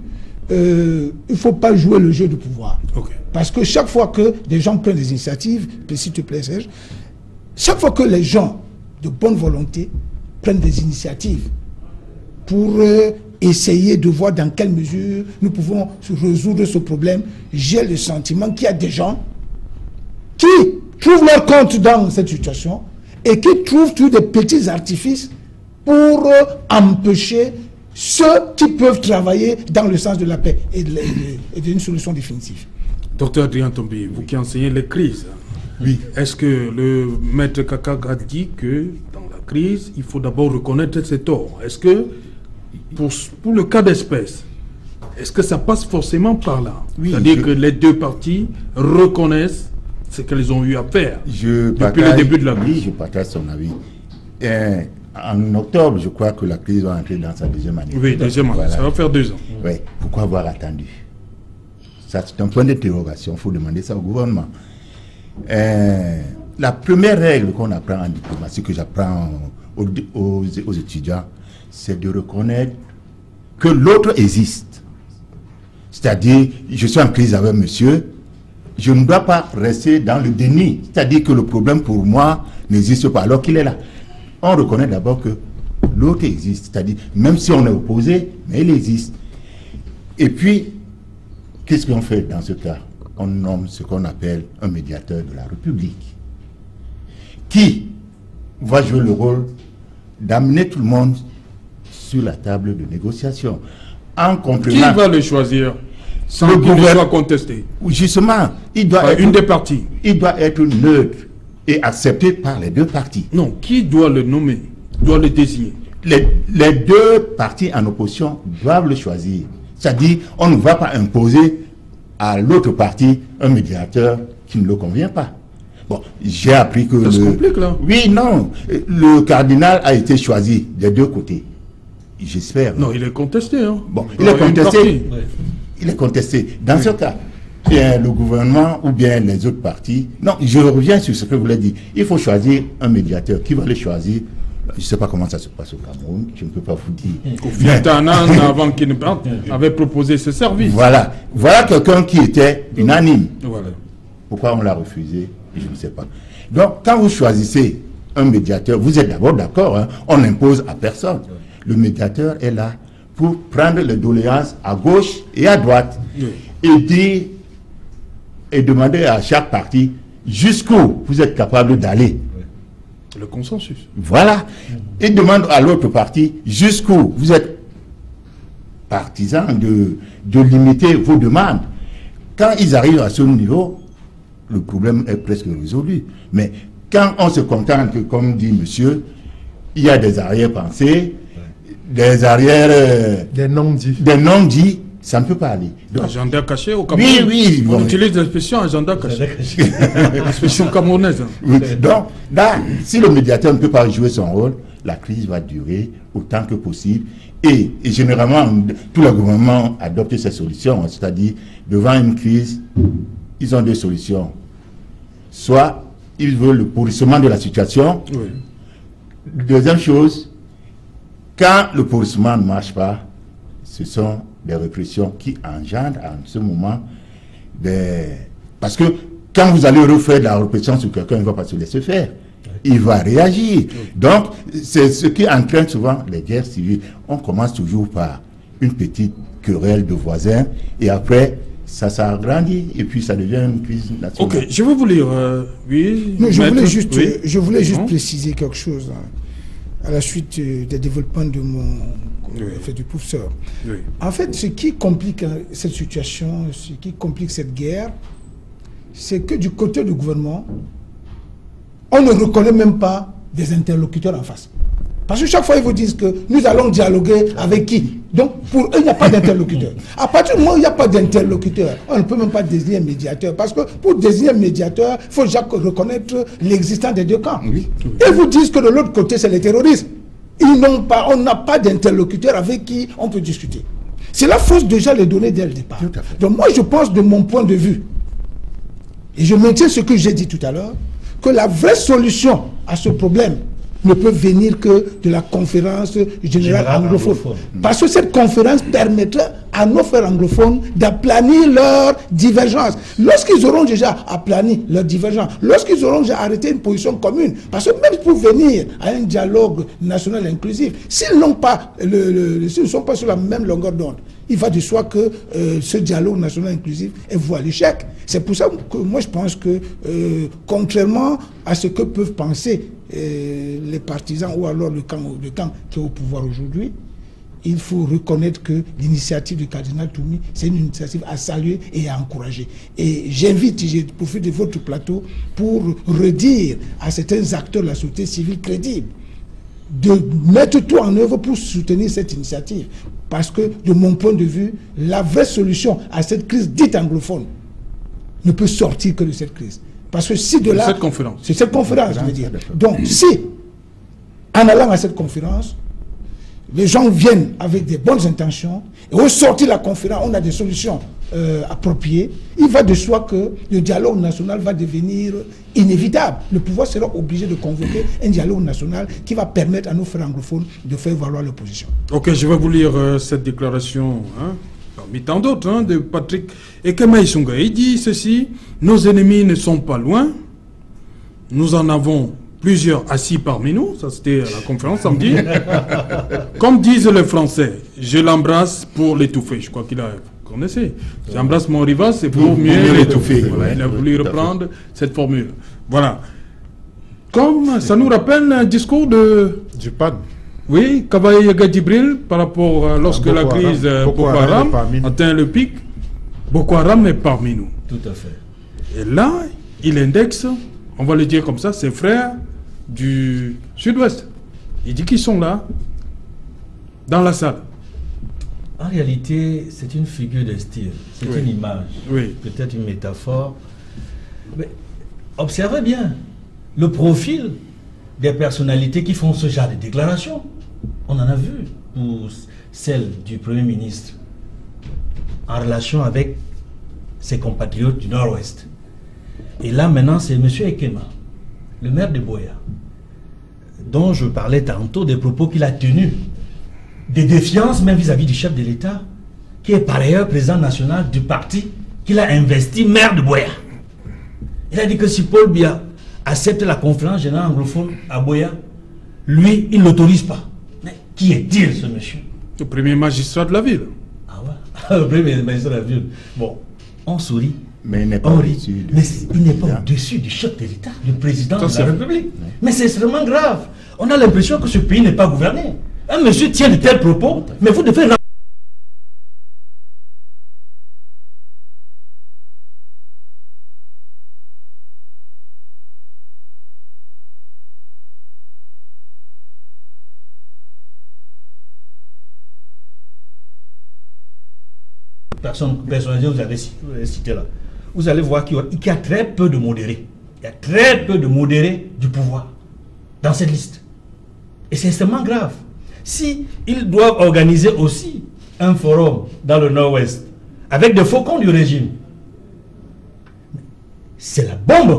il ne faut pas jouer le jeu du pouvoir. Okay. Parce que chaque fois que des gens prennent des initiatives, s'il te plaît Serge, chaque fois que les gens de bonne volonté prennent des initiatives pour essayer de voir dans quelle mesure nous pouvons résoudre ce problème, j'ai le sentiment qu'il y a des gens qui trouvent leur compte dans cette situation et qui trouvent tous des petits artifices pour empêcher ceux qui peuvent travailler dans le sens de la paix et d'une solution définitive. Docteur Adrien Tombi, vous qui enseignez les crises, oui. Est-ce que le maître Kakak a dit que dans la crise, il faut d'abord reconnaître ses torts? Est-ce que, pour le cas d'espèce, est-ce que ça passe forcément par là? Oui, c'est-à-dire que les deux parties reconnaissent ce qu'elles ont eu à faire depuis le début de la crise. Oui, je partage son avis. En octobre, je crois que la crise va entrer dans sa deuxième année. Oui, deuxième année, voilà. Ça va faire 2 ans. Oui, pourquoi avoir attendu? Ça, c'est un point d'interrogation, il faut demander ça au gouvernement. La première règle qu'on apprend en diplomatie, que j'apprends aux étudiants, c'est de reconnaître que l'autre existe. C'est-à-dire, je suis en crise avec monsieur, je ne dois pas rester dans le déni. C'est-à-dire que le problème pour moi n'existe pas alors qu'il est là. On reconnaît d'abord que l'autre existe. C'est-à-dire, même si on est opposé, mais il existe. Et puis, qu'est-ce qu'on fait dans ce cas? On nomme ce qu'on appelle un médiateur de la République, qui va jouer le rôle d'amener tout le monde sur la table de négociation. En complément, qui va le choisir sans qu'il soit contesté? Justement, il doit être une des parties. Il doit être neutre et accepté par les deux parties. Non, qui doit le nommer, doit le désigner? Les deux parties en opposition doivent le choisir. C'est-à-dire, on ne va pas imposer à l'autre partie un médiateur qui ne le convient pas. Bon, j'ai appris que... Ça se complique là. Oui, non. Le cardinal a été choisi des deux côtés. J'espère. Non, il est contesté. Hein. Bon, il est contesté. Il est contesté. Dans ce cas, bien le gouvernement ou bien les autres partis... Non, je reviens sur ce que vous l'avez dit. Il faut choisir un médiateur. Qui va le choisir? Je ne sais pas comment ça se passe au Cameroun, je ne peux pas vous dire. Kofi Annan, avant qu'il ne parte, avait proposé ce service. Voilà. Voilà quelqu'un qui était unanime. Voilà. Pourquoi on l'a refusé? Je ne sais pas. Donc, quand vous choisissez un médiateur, vous êtes d'abord d'accord, hein, on n'impose à personne. Le médiateur est là pour prendre les doléances à gauche et à droite et dire et demander à chaque parti jusqu'où vous êtes capable d'aller. Le consensus. Voilà. Et demande à l'autre parti jusqu'où vous êtes partisan de limiter vos demandes. Quand ils arrivent à ce niveau, le problème est presque résolu. Mais quand on se contente que, comme dit monsieur, il y a des arrière-pensées, des arrière... des non-dits. Des non-dits, ça ne peut pas aller. Donc, agenda caché au Cameroun. Oui, oui. On utilise l'expression agenda caché. L'expression camerounaise. Oui. Donc, là, si le médiateur ne peut pas jouer son rôle, la crise va durer autant que possible. Et généralement, tous les gouvernements adoptent ces solutions. C'est-à-dire, devant une crise, ils ont deux solutions. Soit ils veulent le pourrissement de la situation. Oui. Deuxième chose, quand le pourrissement ne marche pas, ce sont des répressions qui engendrent en ce moment des... Parce que quand vous allez refaire de la répression sur quelqu'un, il ne va pas se laisser faire. Il va réagir. Donc, c'est ce qui entraîne souvent les guerres civiles. On commence toujours par une petite querelle de voisins et après, ça s'agrandit et puis ça devient une crise nationale. Ok, je vais vous lire. Oui. Non, je voulais juste Oui. préciser quelque chose à la suite des développements de du professeur. Oui. En fait, ce qui complique cette situation, ce qui complique cette guerre, c'est que du côté du gouvernement, on ne reconnaît même pas des interlocuteurs en face. Parce que chaque fois, ils vous disent que nous allons dialoguer avec qui? Donc, pour eux, il n'y a pas d'interlocuteur. À partir du moment où il n'y a pas d'interlocuteur, on ne peut même pas désigner un médiateur. Parce que pour désigner un médiateur, il faut déjà reconnaître l'existence des deux camps. Oui. Ils vous disent que de l'autre côté, c'est les terroristes. On n'a pas d'interlocuteur avec qui on peut discuter. Cela fausse déjà les données dès le départ. Tout à fait. Donc moi, je pense de mon point de vue, et je maintiens ce que j'ai dit tout à l'heure, que la vraie solution à ce problème ne peut venir que de la conférence générale anglophone. Parce que cette conférence permettra à nos frères anglophones d'aplanir leurs divergences. Lorsqu'ils auront déjà aplani leurs divergences, lorsqu'ils auront déjà arrêté une position commune, parce que même pour venir à un dialogue national inclusif, s'ils ne sont pas sur la même longueur d'onde, il va de soi que ce dialogue national inclusif est voué à l'échec. C'est pour ça que moi je pense que, contrairement à ce que peuvent penser les partisans ou alors le camp qui est au pouvoir aujourd'hui, il faut reconnaître que l'initiative du cardinal Toumi, c'est une initiative à saluer et à encourager. Et j'invite, je profite de votre plateau pour redire à certains acteurs de la société civile crédibles de mettre tout en œuvre pour soutenir cette initiative. Parce que, de mon point de vue, la vraie solution à cette crise dite anglophone ne peut sortir que de cette crise. Parce que si de là... C'est cette conférence. C'est cette conférence, je veux dire. Donc, si, en allant à cette conférence, les gens viennent avec des bonnes intentions, et au sortir de la conférence, on a des solutions appropriées, il va de soi que le dialogue national va devenir inévitable. Le pouvoir sera obligé de convoquer un dialogue national qui va permettre à nos frères anglophones de faire valoir leur position. Ok, je vais vous lire cette déclaration, parmi tant d'autres, de Patrick Ekema Isunga. Il dit ceci: nos ennemis ne sont pas loin, nous en avons plusieurs assis parmi nous, ça c'était à la conférence samedi. Comme disent les Français, je l'embrasse pour l'étouffer. Je crois qu'il a... Vous connaissez, j'embrasse mon rival, c'est pour mieux l'étouffer. Voilà, il a voulu reprendre cette formule. Voilà. Comme ça nous rappelle un discours du PAN. Oui, Kavaye Yaga Djibril, par rapport à lorsque la crise Boko Haram atteint le pic, Boko Haram est parmi nous. Tout à fait. Et là, il indexe, on va le dire comme ça, ses frères du Sud-Ouest. Il dit qu'ils sont là, dans la salle. En réalité, c'est une figure de style, c'est une image, peut-être une métaphore. Mais observez bien le profil des personnalités qui font ce genre de déclarations. On en a vu pour celle du Premier ministre en relation avec ses compatriotes du Nord-Ouest. Et là, maintenant, c'est M. Ekema, le maire de Boya, dont je parlais tantôt des propos qu'il a tenus, des défiances même vis-à-vis du chef de l'État, qui est par ailleurs président national du parti qu'il a investi maire de Boya. Il a dit que si Paul Biya accepte la conférence générale anglophone à Boya, lui, il ne l'autorise pas. Mais qui est-il, ce monsieur? Le premier magistrat de la ville. Ah ouais, le premier magistrat de la ville. Bon, on sourit. Mais il n'est pas au-dessus. Mais il n'est pas au-dessus du chef de l'État, du président de la République. Ouais. Mais c'est extrêmement grave. On a l'impression que ce pays n'est pas gouverné. Un monsieur tient de tels propos, mais vous devez... Personnellement, vous avez cité là. Vous allez voir qu'il y a très peu de modérés. Il y a très peu de modérés du pouvoir dans cette liste. Et c'est extrêmement grave. Si ils doivent organiser aussi un forum dans le Nord-Ouest avec des faucons du régime, c'est la bombe.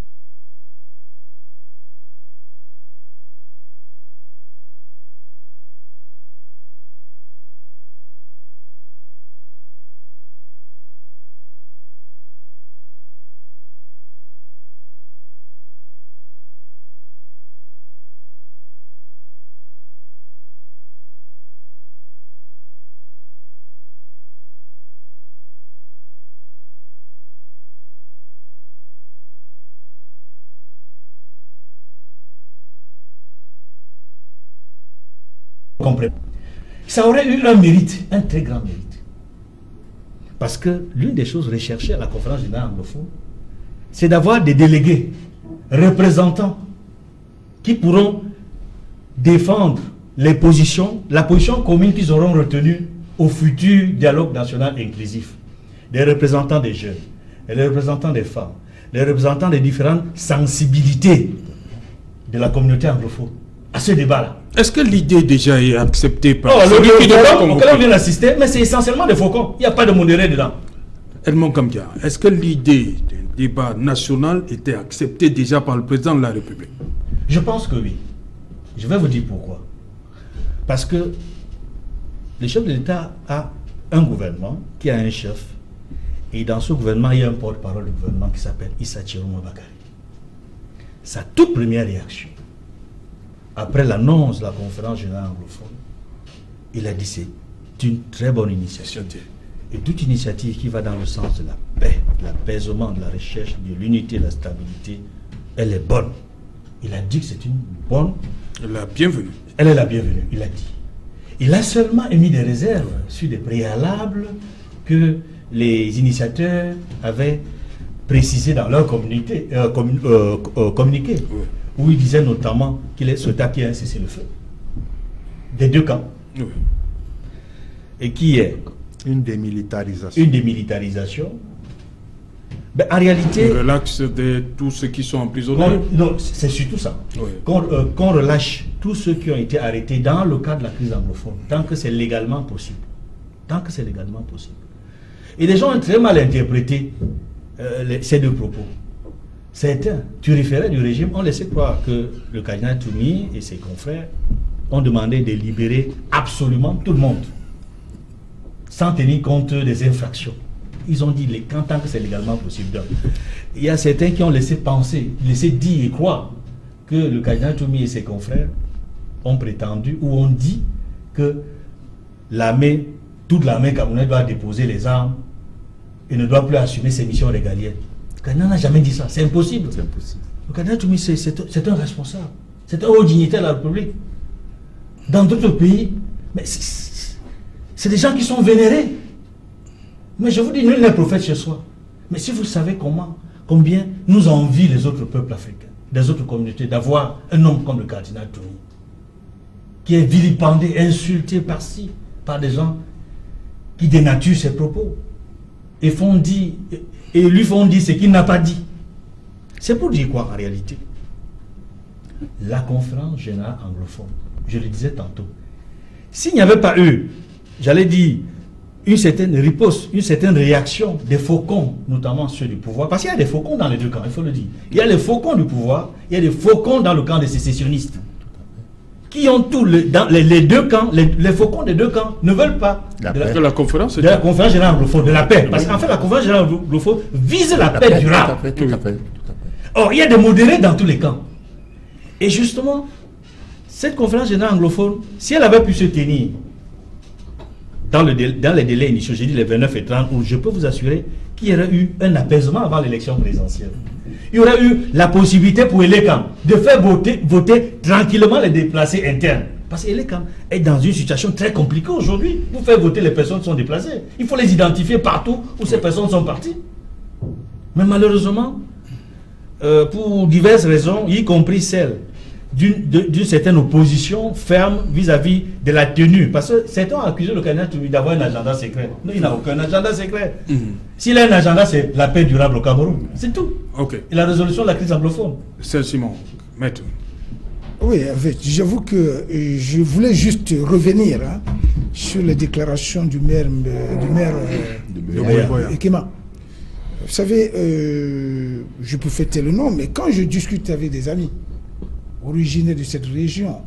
Ça aurait eu un mérite, un très grand mérite. Parce que l'une des choses recherchées à la conférence générale anglophone, c'est d'avoir des délégués, représentants, qui pourront défendre les positions, la position commune qu'ils auront retenue au futur dialogue national inclusif. Des représentants des jeunes, des représentants des femmes, des représentants des différentes sensibilités de la communauté anglophone à ce débat-là. Est-ce que l'idée déjà est acceptée par celui qui auquel on vient d'assister, mais c'est essentiellement des faucons. Il n'y a pas de modéré dedans. Edmond Kamdia, est-ce que l'idée d'un débat national était acceptée déjà par le président de la République? Je pense que oui. Je vais vous dire pourquoi. Parce que le chef de l'État a un gouvernement qui a un chef, et dans ce gouvernement, il y a un porte-parole du gouvernement qui s'appelle Issa Chiroma Bakary. Sa toute première réaction, après l'annonce de la conférence générale anglophone, il a dit c'est une très bonne initiative. Et toute initiative qui va dans le sens de la paix, de l'apaisement, de la recherche, de l'unité, de la stabilité, elle est bonne. Il a dit que c'est une bonne... La bienvenue. Elle est la bienvenue, il a dit. Il a seulement émis des réserves sur des préalables que les initiateurs avaient précisés dans leur communiqué, où ils disaient notamment qu'il est souhaitable qu'il y ait un cessez-le-feu des deux camps. Oui. Et qui est une démilitarisation. Une démilitarisation. Ben, en réalité... Le relax de tous ceux qui sont emprisonnés. Non, c'est surtout ça. Oui. Qu'on relâche tous ceux qui ont été arrêtés dans le cadre de la crise anglophone, tant que c'est légalement possible. Tant que c'est légalement possible. Et les gens ont très mal interprété ces deux propos. Certains, turiféraires du régime, ont laissé croire que le cardinal Toumi et ses confrères ont demandé de libérer absolument tout le monde, sans tenir compte des infractions. Ils ont dit, tant que c'est légalement possible. Donc, il y a certains qui ont laissé penser, laissé dire et croire que le cardinal Toumi et ses confrères ont prétendu ou ont dit que l'armée, toute l'armée camerounaise doit déposer les armes et ne doit plus assumer ses missions régaliennes. Le cardinal n'a jamais dit ça, c'est impossible. C'est impossible. Le cardinal Toumi, c'est un responsable, c'est un haut dignitaire de la République. Dans d'autres pays, mais c'est des gens qui sont vénérés. Mais je vous dis, nul n'est prophète chez soi. Mais si vous savez combien nous envient les autres peuples africains, des autres communautés, d'avoir un homme comme le cardinal Toumi, qui est vilipendé, insulté par-ci, par des gens qui dénaturent ses propos, et lui font dire ce qu'il n'a pas dit. C'est pour dire quoi en réalité? La conférence générale anglophone, je le disais tantôt, s'il n'y avait pas eu, j'allais dire, une certaine riposte, une certaine réaction des faucons, notamment ceux du pouvoir, parce qu'il y a des faucons dans les deux camps, il faut le dire. Il y a les faucons du pouvoir, il y a des faucons dans le camp des sécessionnistes, qui ont tous les deux camps, les faucons des deux camps ne veulent pas de la conférence générale anglophone, de la paix. Parce qu'en fait, la conférence générale anglophone vise la paix durable. Tout à fait. Or, il y a des modérés dans tous les camps. Et justement, cette conférence générale anglophone, si elle avait pu se tenir dans les délais initiaux, j'ai dit les 29 et 30 août, je peux vous assurer qu'il y aurait eu un apaisement avant l'élection présidentielle. Il y aurait eu la possibilité pour Elekam de faire voter tranquillement les déplacés internes. Parce qu'Elekam est dans une situation très compliquée aujourd'hui. Vous faites voter les personnes qui sont déplacées. Il faut les identifier partout où ces personnes sont parties. Mais malheureusement, pour diverses raisons, y compris celle d'une certaine opposition ferme vis-à-vis de la tenue. Parce que certains ont accusé le cardinal Toumi d'avoir un agenda secret. Non, il n'a aucun agenda secret. S'il a un agenda, c'est la paix durable au Cameroun. C'est tout. Okay. Et la résolution de la crise anglophone. C'est Simon, maître. Oui, j'avoue que je voulais juste revenir sur les déclarations du maire Ekema. Vous savez, je peux fêter le nom, mais quand je discute avec des amis originaires de cette région,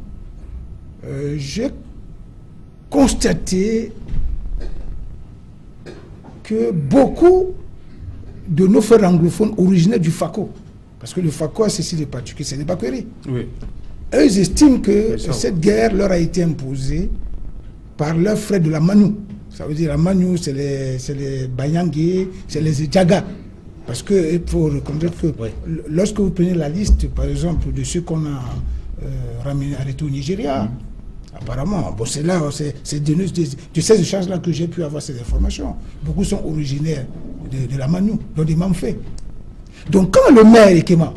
j'ai constaté que beaucoup de nos frères anglophones originaires du FACO, parce que le FACO a cessé de pratiquer, ce n'est pas Bakary. Oui. Eux estiment que cette guerre leur a été imposée par leurs frères de la Manu. Ça veut dire la Manu, c'est les Banyangé, c'est les Djaga. Parce qu'il faut reconnaître que lorsque vous prenez la liste, par exemple, de ceux qu'on a ramenés arrêtés au Nigeria, apparemment, bon, c'est là, c'est de ces échanges-là que j'ai pu avoir ces informations. Beaucoup sont originaires de la Manu, donc des Mamfés. Donc quand le maire Ekema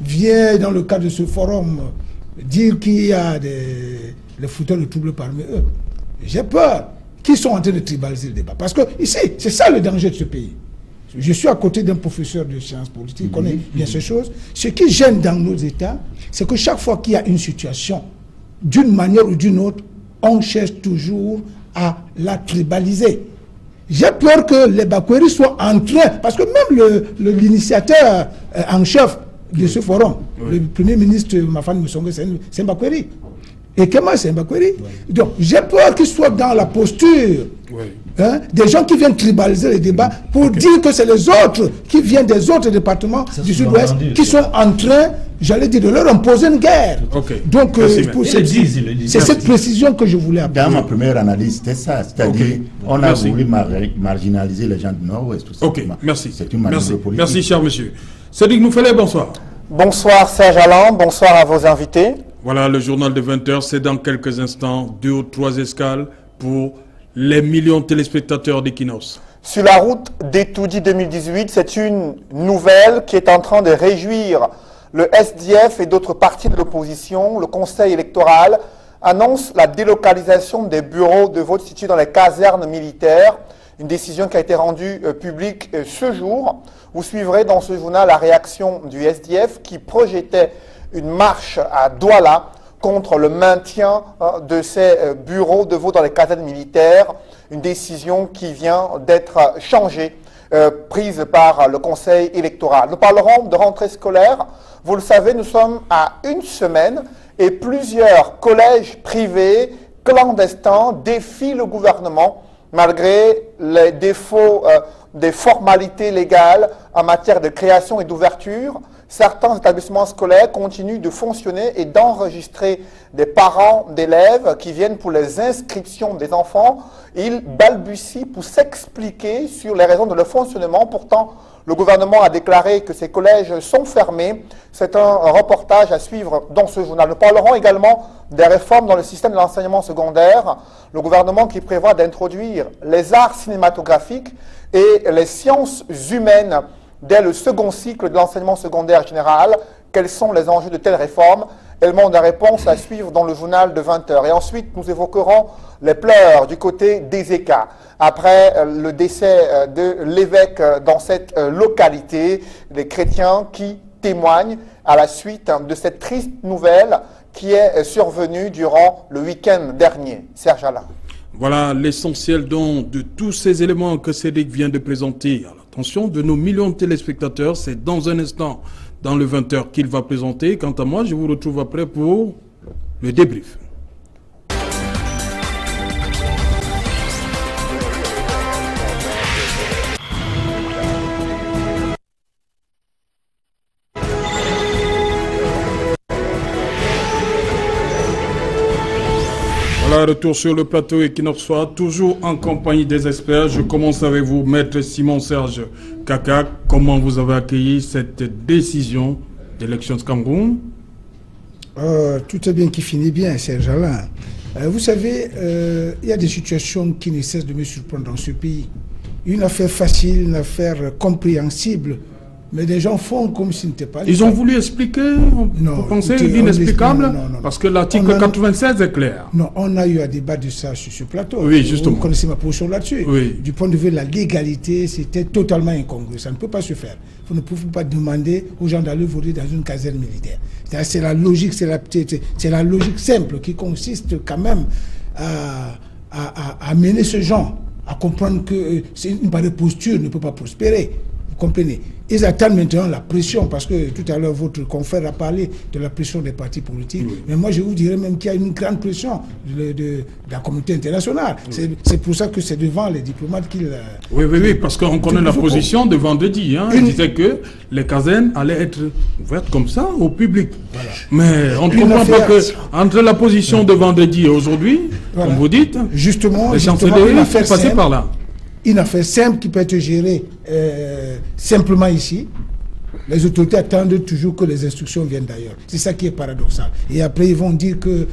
vient dans le cadre de ce forum dire qu'il y a les fouteurs de trouble parmi eux, j'ai peur qu'ils sont en train de tribaliser le débat. Parce que ici, c'est ça le danger de ce pays. Je suis à côté d'un professeur de sciences politiques, qui connaît bien ces choses. Ce qui gêne dans nos États, c'est que chaque fois qu'il y a une situation, d'une manière ou d'une autre, on cherche toujours à la tribaliser. J'ai peur que les Bakweri soient en train, parce que même l'initiateur en chef de ce forum, le premier ministre Mafani Moussongue, c'est un Bakweri. Et comment c'est Mbakweri? Donc, j'ai peur qu'il soit dans la posture des gens qui viennent tribaliser les débats pour dire que c'est les autres qui viennent des autres départements du Sud-Ouest qui sont en train, j'allais dire, de leur imposer une guerre. Donc, c'est cette précision que je voulais apporter. Dans ma première analyse, c'était ça. C'est-à-dire, on a voulu marginaliser les gens du Nord-Ouest. Merci. C'est une manœuvre politique. Merci, cher monsieur. Cédric Nouffelé, bonsoir. Bonsoir Serge Alain, bonsoir à vos invités. Voilà, le journal de 20h, c'est dans quelques instants, 2 ou 3 escales pour les millions de téléspectateurs d'Equinox. Sur la route d'Etoudi 2018, c'est une nouvelle qui est en train de réjouir le SDF et d'autres partis de l'opposition. Le Conseil électoral annonce la délocalisation des bureaux de vote situés dans les casernes militaires. Une décision qui a été rendue publique ce jour. Vous suivrez dans ce journal la réaction du SDF qui projetait une marche à Douala contre le maintien de ces bureaux de vote dans les casernes militaires. Une décision qui vient d'être changée, prise par le Conseil électoral. Nous parlerons de rentrée scolaire. Vous le savez, nous sommes à une semaine et plusieurs collèges privés clandestins défient le gouvernement malgré les défauts des formalités légales en matière de création et d'ouverture. Certains établissements scolaires continuent de fonctionner et d'enregistrer des parents d'élèves qui viennent pour les inscriptions des enfants. Ils balbutient pour s'expliquer sur les raisons de leur fonctionnement. Pourtant, le gouvernement a déclaré que ces collèges sont fermés. C'est un reportage à suivre dans ce journal. Nous parlerons également des réformes dans le système de l'enseignement secondaire. Le gouvernement qui prévoit d'introduire les arts cinématographiques et les sciences humaines dès le second cycle de l'enseignement secondaire général. Quels sont les enjeux de telles réformes? Éléments de réponse à suivre dans le journal de 20h. Et ensuite, nous évoquerons les pleurs du côté d'Ezeka. Après le décès de l'évêque dans cette localité, les chrétiens qui témoignent à la suite de cette triste nouvelle qui est survenue durant le week-end dernier. Serge Alain. Voilà l'essentiel donc de tous ces éléments que Cédric vient de présenter. À l'attention de nos millions de téléspectateurs, c'est dans un instant, dans le 20h, qu'il va présenter. Quant à moi, je vous retrouve après pour le débrief. Voilà, retour sur le plateau Equinox Soir, toujours en compagnie des experts. Je commence avec vous, Maître Simon-Serge Kaka. Comment vous avez accueilli cette décision d'élection de Cameroun? Tout est bien qui finit bien, Serge Alain. Vous savez, il y a des situations qui ne cessent de me surprendre dans ce pays. Une affaire facile, une affaire compréhensible, mais des gens font comme s'ils n'étaient pas... Ils ont voulu expliquer, vous pensez, l'inexplicable? Parce que l'article 96 est clair. Non, on a eu un débat de ça sur ce plateau. Oui, justement. Vous connaissez ma position là-dessus. Oui. Du point de vue de la légalité, c'était totalement incongru. Ça ne peut pas se faire. Vous ne pouvez pas demander aux gens d'aller voter dans une caserne militaire. C'est la logique, c'est la logique simple qui consiste quand même à amener ce genre à comprendre que une pareille posture ne peut pas prospérer. Vous comprenez? Ils attendent maintenant la pression, parce que tout à l'heure, votre confrère a parlé de la pression des partis politiques. Oui. Mais moi, je vous dirais même qu'il y a une grande pression de la communauté internationale. Oui. C'est pour ça que c'est devant les diplomates qu'il... Oui, parce qu'on connaît la position de vendredi. Hein. Il disait que les casernes allaient être ouvertes comme ça au public. Voilà. Mais on ne comprend pas que entre la position de vendredi et aujourd'hui, voilà, comme vous dites, justement, les chancelleries sont passés par là. Une affaire simple qui peut être gérée simplement ici. Les autorités attendent toujours que les instructions viennent d'ailleurs. C'est ça qui est paradoxal. Et après, ils vont dire que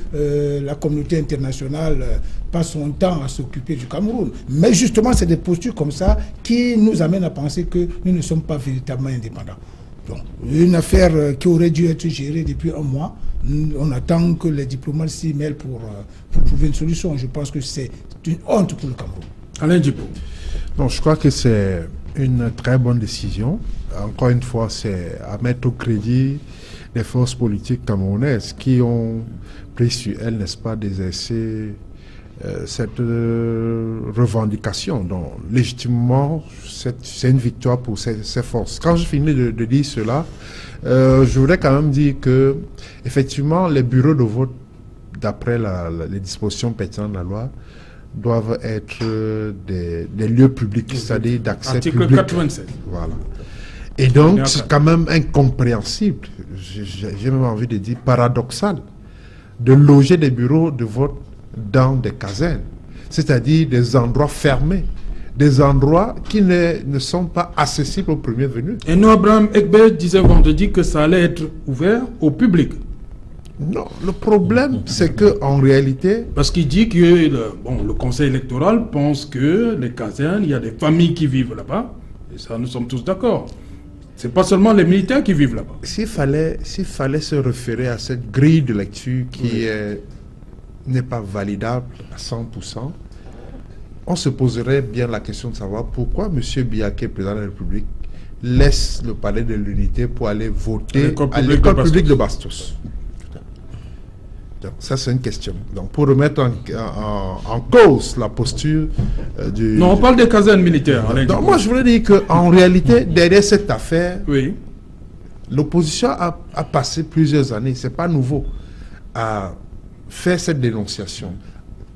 la communauté internationale passe son temps à s'occuper du Cameroun. Mais justement, c'est des postures comme ça qui nous amènent à penser que nous ne sommes pas véritablement indépendants. Donc, une affaire qui aurait dû être gérée depuis un mois, on attend que les diplomates s'y mêlent pour trouver une solution. Je pense que c'est une honte pour le Cameroun. Alain Djipo. Non, je crois que c'est une très bonne décision. Encore une fois, c'est à mettre au crédit des forces politiques camerounaises qui ont pris sur elles, n'est-ce pas, d'exercer cette revendication. Donc, légitimement, c'est une victoire pour ces forces. Quand je finis de dire cela, je voudrais quand même dire que, effectivement, les bureaux de vote d'après les dispositions pertinentes de la loi, doivent être des lieux publics, c'est-à-dire d'accès public. Article 96. Voilà. Et donc, c'est quand même incompréhensible, j'ai même envie de dire paradoxal, de loger des bureaux de vote dans des casernes, c'est-à-dire des endroits fermés, des endroits qui ne sont pas accessibles aux premiers venus. Et nous, Abraham Egbert disait vendredi que ça allait être ouvert au public. Non, le problème, c'est qu'en réalité... Parce qu'il dit que le conseil électoral pense que les casernes, il y a des familles qui vivent là-bas, et ça, nous sommes tous d'accord. C'est pas seulement les militaires qui vivent là-bas. S'il fallait se référer à cette grille de lecture qui n'est pas validable à 100%, on se poserait bien la question de savoir pourquoi M. Biaké, président de la République, laisse le palais de l'Unité pour aller voter à l'école publique de Bastos. Donc, ça, c'est une question. Donc, pour remettre en cause la posture du... Non, on parle des casernes militaires. Donc, moi, je voulais dire qu'en réalité, derrière cette affaire, l'opposition a passé plusieurs années, c'est pas nouveau, à faire cette dénonciation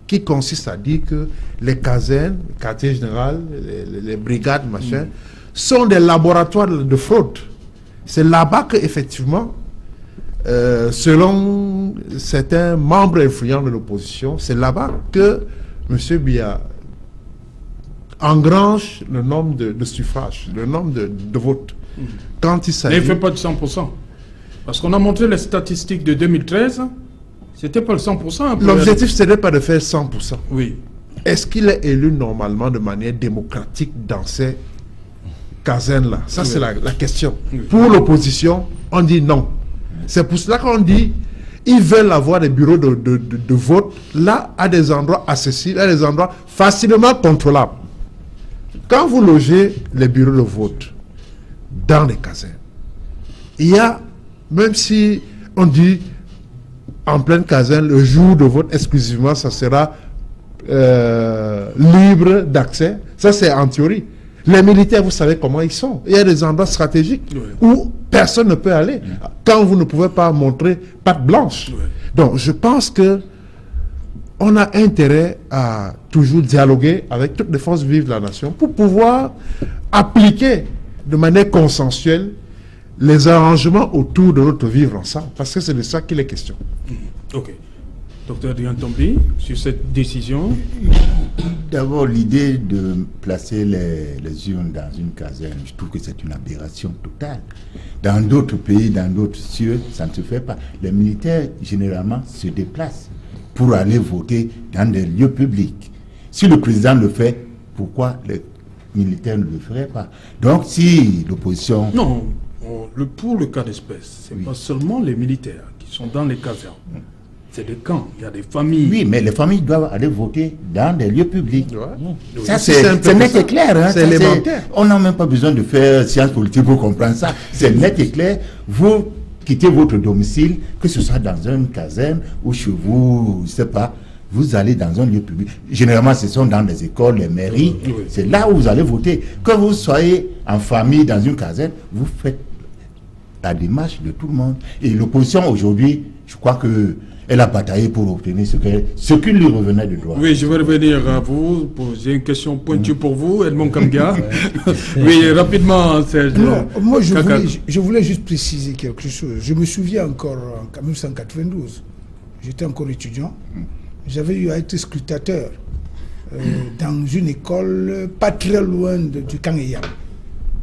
qui consiste à dire que les casernes, le quartier général, les brigades, machin, sont des laboratoires de fraude. C'est là-bas qu'effectivement, selon certains membres influents de l'opposition, c'est là-bas que M. Biya engrange le nombre de suffrages, le nombre de votes. Quand il s'agit... Mais il ne fait pas de 100%. Parce qu'on a montré les statistiques de 2013, c'était pas le 100%. L'objectif, ce n'est pas de faire 100%. Oui. Est-ce qu'il est élu normalement de manière démocratique dans ces casernes-là? Ça, c'est la question. Pour l'opposition, on dit non. C'est pour cela qu'on dit ils veulent avoir des bureaux de vote là, à des endroits accessibles, à des endroits facilement contrôlables. Quand vous logez les bureaux de vote dans les casernes, il y a, même si on dit en pleine caserne, le jour de vote exclusivement, ça sera libre d'accès. Ça, c'est en théorie. Les militaires, vous savez comment ils sont. Il y a des endroits stratégiques où personne ne peut aller quand vous ne pouvez pas montrer patte blanche. Donc, je pense que on a intérêt à toujours dialoguer avec toutes les forces vives de la nation pour pouvoir appliquer de manière consensuelle les arrangements autour de notre vivre ensemble. Parce que c'est de ça qu'il est question. Ok. Docteur Diantombi, sur cette décision. D'abord, l'idée de placer les urnes dans une caserne, je trouve que c'est une aberration totale. Dans d'autres pays, dans d'autres cieux, ça ne se fait pas. Les militaires, généralement, se déplacent pour aller voter dans des lieux publics. Si le président le fait, pourquoi les militaires ne le feraient pas? Donc, si l'opposition... Non, pour le cas d'espèce, ce n'est pas seulement les militaires qui sont dans les casernes. C'est des camps, il y a des familles. Oui, mais les familles doivent aller voter dans des lieux publics. Ça, c'est net et clair. Hein. C'est élémentaire. On n'a même pas besoin de faire sciences politiques pour comprendre ça. C'est net et clair. Vous quittez votre domicile, que ce soit dans une caserne ou chez vous, je ne sais pas, vous allez dans un lieu public. Généralement, ce sont dans les écoles, les mairies. C'est là où vous allez voter. Que vous soyez en famille dans une caserne, vous faites la démarche de tout le monde. Et l'opposition aujourd'hui, je crois que elle a bataillé pour obtenir ce qui lui revenait de droit. Oui, je vais revenir à vous. J'ai une question pointue pour vous, Edmond Kamga. Oui, rapidement, Serge. Non, moi, je voulais juste préciser quelque chose. Je me souviens encore, en 1992, j'étais encore étudiant. J'avais eu à être scrutateur dans une école pas très loin du camp Eyam.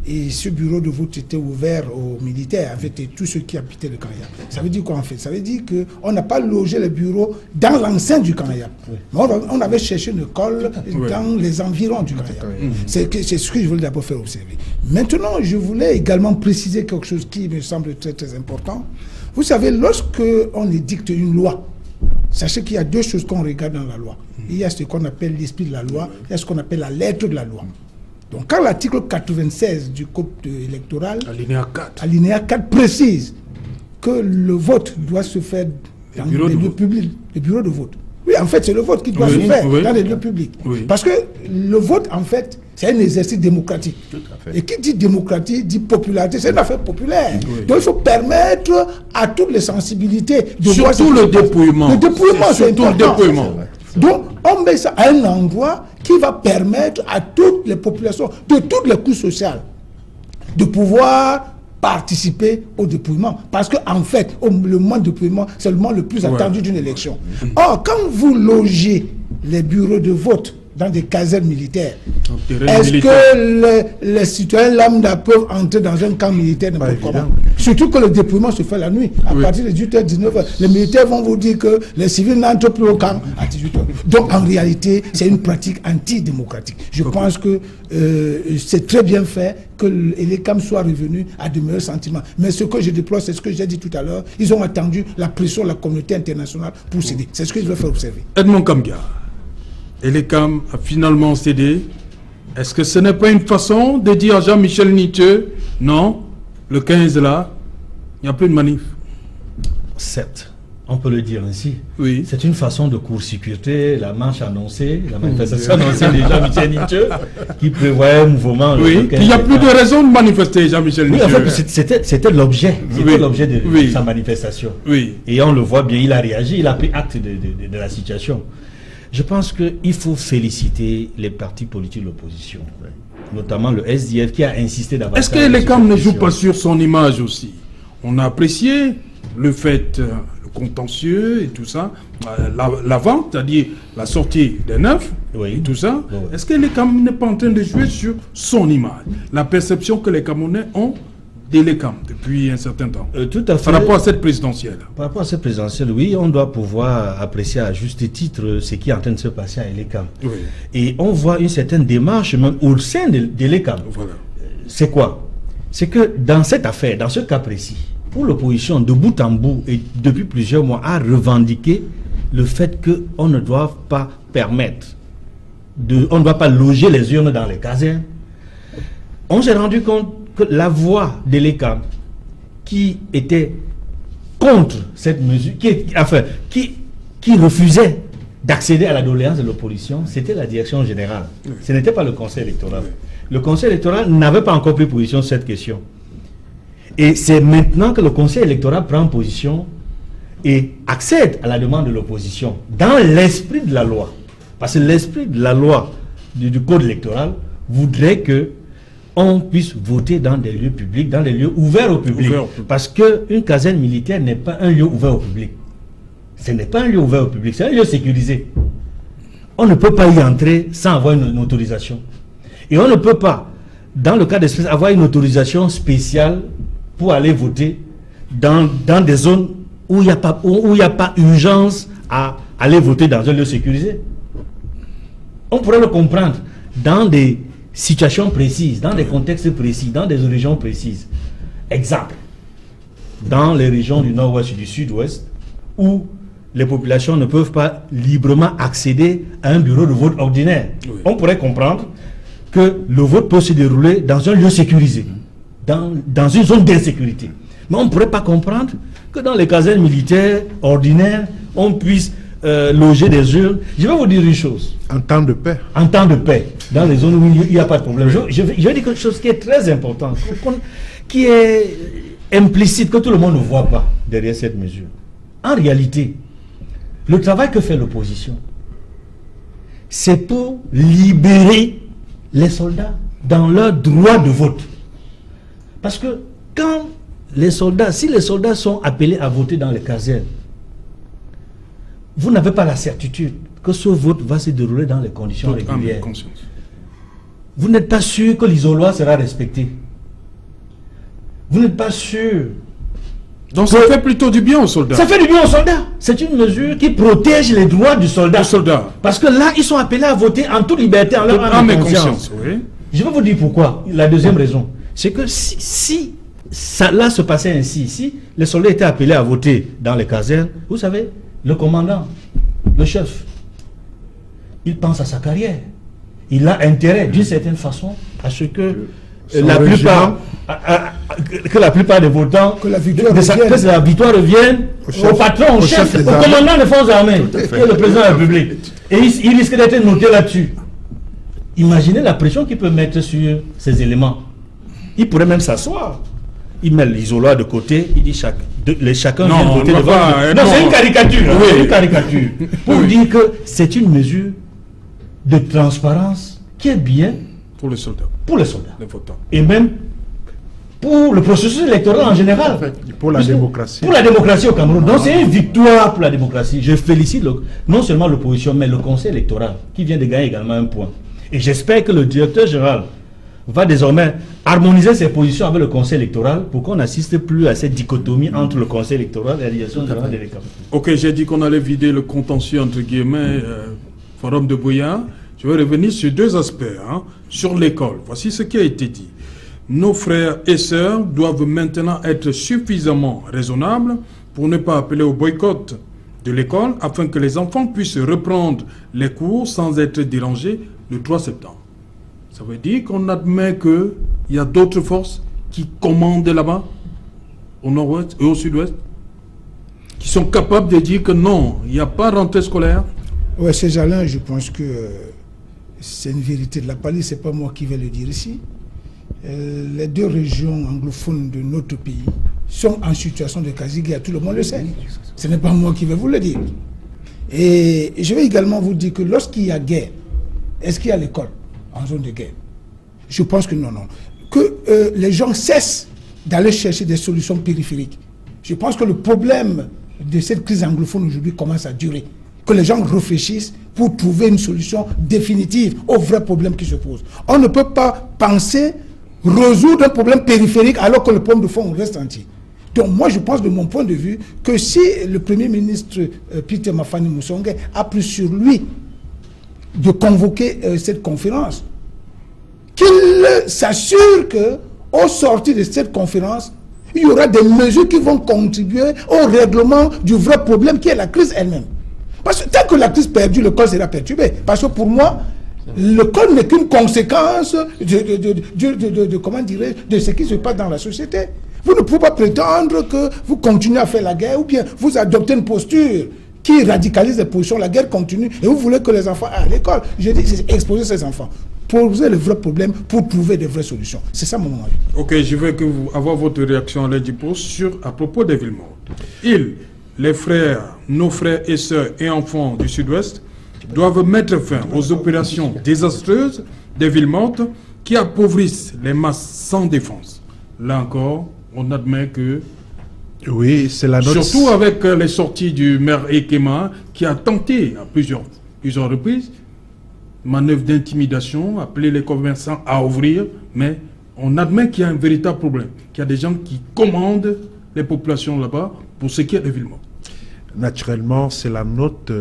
Et ce bureau de vote était ouvert aux militaires, en fait, et tous ceux qui habitaient le camp Eyam. Ça veut dire quoi, en fait? Ça veut dire qu'on n'a pas logé les bureaux dans l'enceinte du camp Eyam. On avait cherché une école dans les environs du camp Eyam. C'est ce que je voulais d'abord faire observer. Maintenant, je voulais également préciser quelque chose qui me semble très, très important. Vous savez, lorsqu'on édicte une loi, sachez qu'il y a deux choses qu'on regarde dans la loi. Il y a ce qu'on appelle l'esprit de la loi, il y a ce qu'on appelle la lettre de la loi. Donc, quand l'article 96 du Code électoral, alinéa 4 précise que le vote doit se faire dans les lieux publics, les bureaux de vote. Oui, en fait, c'est le vote qui doit se faire dans les lieux publics. Parce que le vote, en fait, C'est un exercice démocratique. Tout à fait. Et qui dit démocratie dit popularité. C'est une affaire populaire. Oui. Donc il faut permettre à toutes les sensibilités de voir... Surtout le dépouillement. Le dépouillement, c'est important. Le dépouillement. Donc on met ça à un endroit qui va permettre à toutes les populations, de toutes les couches sociales, de pouvoir participer au dépouillement. Parce qu'en fait, le moment de dépouillement, c'est le moment le plus attendu d'une élection. Or, quand vous logez les bureaux de vote dans des casernes militaires, est-ce que les citoyens lambda peuvent entrer dans un camp militaire n'importe comment? Surtout que le dépouillement se fait la nuit. À partir de 18h, 19h, les militaires vont vous dire que les civils n'entrent plus au camp à 18h. Donc en réalité, c'est une pratique antidémocratique. Je pense que c'est très bien fait que les camps soient revenus à de meilleurs sentiments. Mais ce que je déplore, c'est ce que j'ai dit tout à l'heure, ils ont attendu la pression de la communauté internationale pour céder. C'est ce que je veux faire observer. Edmond Kambia. Et les CAM a finalement cédé. Est-ce que ce n'est pas une façon de dire à Jean-Michel Nithieu, non, le 15 là, il n'y a plus de manif? Certes, on peut le dire ainsi. Oui. C'est une façon de court-circuiter la marche annoncée, la manifestation annoncée de Jean-Michel Nithieu, qui prévoyait un mouvement. Oui, il n'y a plus de raison de manifester, Jean-Michel Nithieu. Oui, en fait, c'était l'objet. C'était l'objet de sa manifestation. Oui. Et on le voit bien, il a réagi, il a pris acte de la situation. Je pense qu'il faut féliciter les partis politiques de l'opposition, notamment le SDF qui a insisté davantage. Est-ce que les CAM ne jouent pas sur son image aussi? On a apprécié le fait, le contentieux et tout ça, la vente, c'est-à-dire la sortie des neufs et tout ça. Est-ce que les CAM n'est pas en train de jouer sur son image, la perception que les Camerounais ont des CAM depuis un certain temps, tout à fait. Par rapport à cette présidentielle? Par rapport à cette présidentielle, oui, on doit pouvoir apprécier à juste titre ce qui est en train de se passer à l'ECAM. Oui. Et on voit une certaine démarche même au sein de l'ECAM. Voilà. C'est quoi? C'est que dans cette affaire, dans ce cas précis, où l'opposition de bout en bout et depuis plusieurs mois a revendiqué le fait qu'on ne doit pas permettre, on ne doit pas loger les urnes dans les casernes, on s'est rendu compte que la voix de l'ECAM qui était contre cette mesure, qui refusait d'accéder à la doléance de l'opposition, c'était la direction générale. Ce n'était pas le conseil électoral. Le conseil électoral n'avait pas encore pris position sur cette question. Et c'est maintenant que le conseil électoral prend position et accède à la demande de l'opposition dans l'esprit de la loi. Parce que l'esprit de la loi du code électoral voudrait que on puisse voter dans des lieux publics, dans des lieux ouverts au public. Parce qu'une caserne militaire n'est pas un lieu ouvert au public. Ce n'est pas un lieu ouvert au public, c'est un lieu sécurisé. On ne peut pas y entrer sans avoir une autorisation. Et on ne peut pas, dans le cas d'espèce, avoir une autorisation spéciale pour aller voter dans des zones où il n'y a pas urgence à aller voter dans un lieu sécurisé. On pourrait le comprendre dans des situations précises, dans des contextes précis, dans des régions précises. Exemple, dans les régions du nord-ouest et du sud-ouest, où les populations ne peuvent pas librement accéder à un bureau de vote ordinaire. On pourrait comprendre que le vote peut se dérouler dans un lieu sécurisé, dans une zone d'insécurité. Mais on ne pourrait pas comprendre que dans les casernes militaires ordinaires, on puisse loger des urnes. Je vais vous dire une chose. En temps de paix. En temps de paix, dans les zones où il n'y a pas de problème. Je vais dire quelque chose qui est très important, qui est implicite, que tout le monde ne voit pas derrière cette mesure. En réalité, le travail que fait l'opposition, c'est pour libérer les soldats dans leur droit de vote. Parce que quand si les soldats sont appelés à voter dans les casernes, vous n'avez pas la certitude que ce vote va se dérouler dans les conditions régulières. Vous n'êtes pas sûr que l'isoloir sera respecté. Vous n'êtes pas sûr. Donc ça fait plutôt du bien aux soldats. Ça fait du bien aux soldats. C'est une mesure qui protège les droits du soldat. Parce que là, ils sont appelés à voter en toute liberté, en leur âme et conscience. Oui. Je vais vous dire pourquoi. La deuxième raison, c'est que si là se passait ainsi, si les soldats étaient appelés à voter dans les casernes, vous savez, le commandant, le chef, il pense à sa carrière. Il a intérêt, d'une certaine façon, à ce que la plupart des votants, que la victoire revienne au patron, au chef, au commandant des forces armées, qui est le président de la République. Et il risque d'être noté là-dessus. Imaginez la pression qu'il peut mettre sur ces éléments. Il pourrait même s'asseoir. Il met l'isoloir de côté, il dit chacun vient voter devant. Non, c'est une caricature. Oui. C'est une caricature. Pour dire que c'est une mesure de transparence qui est bien pour les soldats. Pour les soldats. Les votants. Et même pour le processus électoral en général. Pour la démocratie. Pour la démocratie au Cameroun. Donc c'est une victoire pour la démocratie. Je félicite non seulement l'opposition, mais le conseil électoral qui vient de gagner également un point. Et j'espère que le directeur général va désormais harmoniser ses positions avec le conseil électoral pour qu'on n'assiste plus à cette dichotomie entre le conseil électoral et la direction générale des réclamations. Ok, j'ai dit qu'on allait vider le contentieux entre guillemets Forum de Bouillard. Je vais revenir sur deux aspects. Sur l'école, voici ce qui a été dit. Nos frères et sœurs doivent maintenant être suffisamment raisonnables pour ne pas appeler au boycott de l'école afin que les enfants puissent reprendre les cours sans être dérangés le 3 septembre. Ça veut dire qu'on admet qu'il y a d'autres forces qui commandent là-bas, au nord-ouest et au sud-ouest, qui sont capables de dire que non, il n'y a pas rentrée scolaire. Oui, ces gens-là, je pense que c'est une vérité de la palisse, ce n'est pas moi qui vais le dire ici. Les deux régions anglophones de notre pays sont en situation de quasi-guerre, tout le monde le sait. Ce n'est pas moi qui vais vous le dire. Et je vais également vous dire que lorsqu'il y a guerre, est-ce qu'il y a l'école en zone de guerre? Je pense que non. Que les gens cessent d'aller chercher des solutions périphériques. Je pense que le problème de cette crise anglophone aujourd'hui commence à durer. Que les gens réfléchissent pour trouver une solution définitive aux vrais problèmes qui se posent. On ne peut pas penser résoudre un problème périphérique alors que le problème de fond reste entier. Donc moi je pense de mon point de vue que si le Premier ministre Peter Mafani Musonge a pris sur lui de convoquer cette conférence, qu'il s'assure qu'au sortir de cette conférence, il y aura des mesures qui vont contribuer au règlement du vrai problème qui est la crise elle-même. Parce que tant que la crise perdue, le col sera perturbé. Parce que pour moi, le col n'est qu'une conséquence comment dirais-je, de ce qui se passe dans la société. Vous ne pouvez pas prétendre que vous continuez à faire la guerre ou bien vous adoptez une posture qui radicalise les positions, la guerre continue et vous voulez que les enfants aillent à l'école. Je dis, c'est exposer ces enfants, poser le vrai problème pour trouver des vraies solutions. C'est ça mon avis. Ok, je veux que vous avoir votre réaction à propos des villes mortes. Les frères, nos frères et sœurs et enfants du sud-ouest doivent mettre fin aux opérations désastreuses des villes mortes qui appauvrissent les masses sans défense. Là encore, on admet que... Oui, c'est la note... Surtout avec les sorties du maire Ekema qui a tenté à plusieurs reprises, manœuvre d'intimidation, appeler les commerçants à ouvrir, mais on admet qu'il y a un véritable problème, qu'il y a des gens qui commandent les populations là-bas pour ce qui est des villes mortes. Naturellement, c'est la note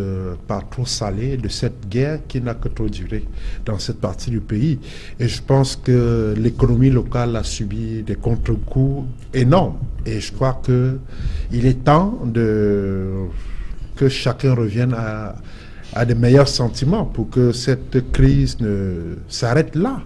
pas trop salée de cette guerre qui n'a que trop duré dans cette partie du pays. Et je pense que l'économie locale a subi des contre-coups énormes. Et je crois qu'il est temps que chacun revienne à des meilleurs sentiments pour que cette crise ne s'arrête là.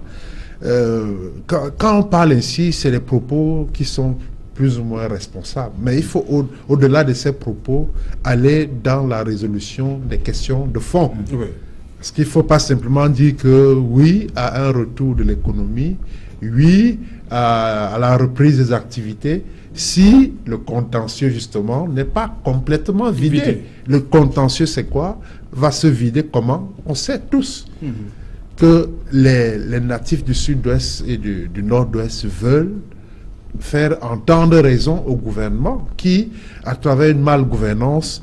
Quand on parle ainsi, c'est des propos qui sont plus ou moins responsable. Mais il faut, au-delà de ces propos, aller dans la résolution des questions de fond. Oui. Parce qu'il ne faut pas simplement dire que oui à un retour de l'économie, oui à la reprise des activités, si le contentieux, justement, n'est pas complètement vidé. Le contentieux, c'est quoi? Va se vider comment? On sait tous que les natifs du sud-ouest et du nord-ouest veulent faire entendre raison au gouvernement qui, à travers une malgouvernance,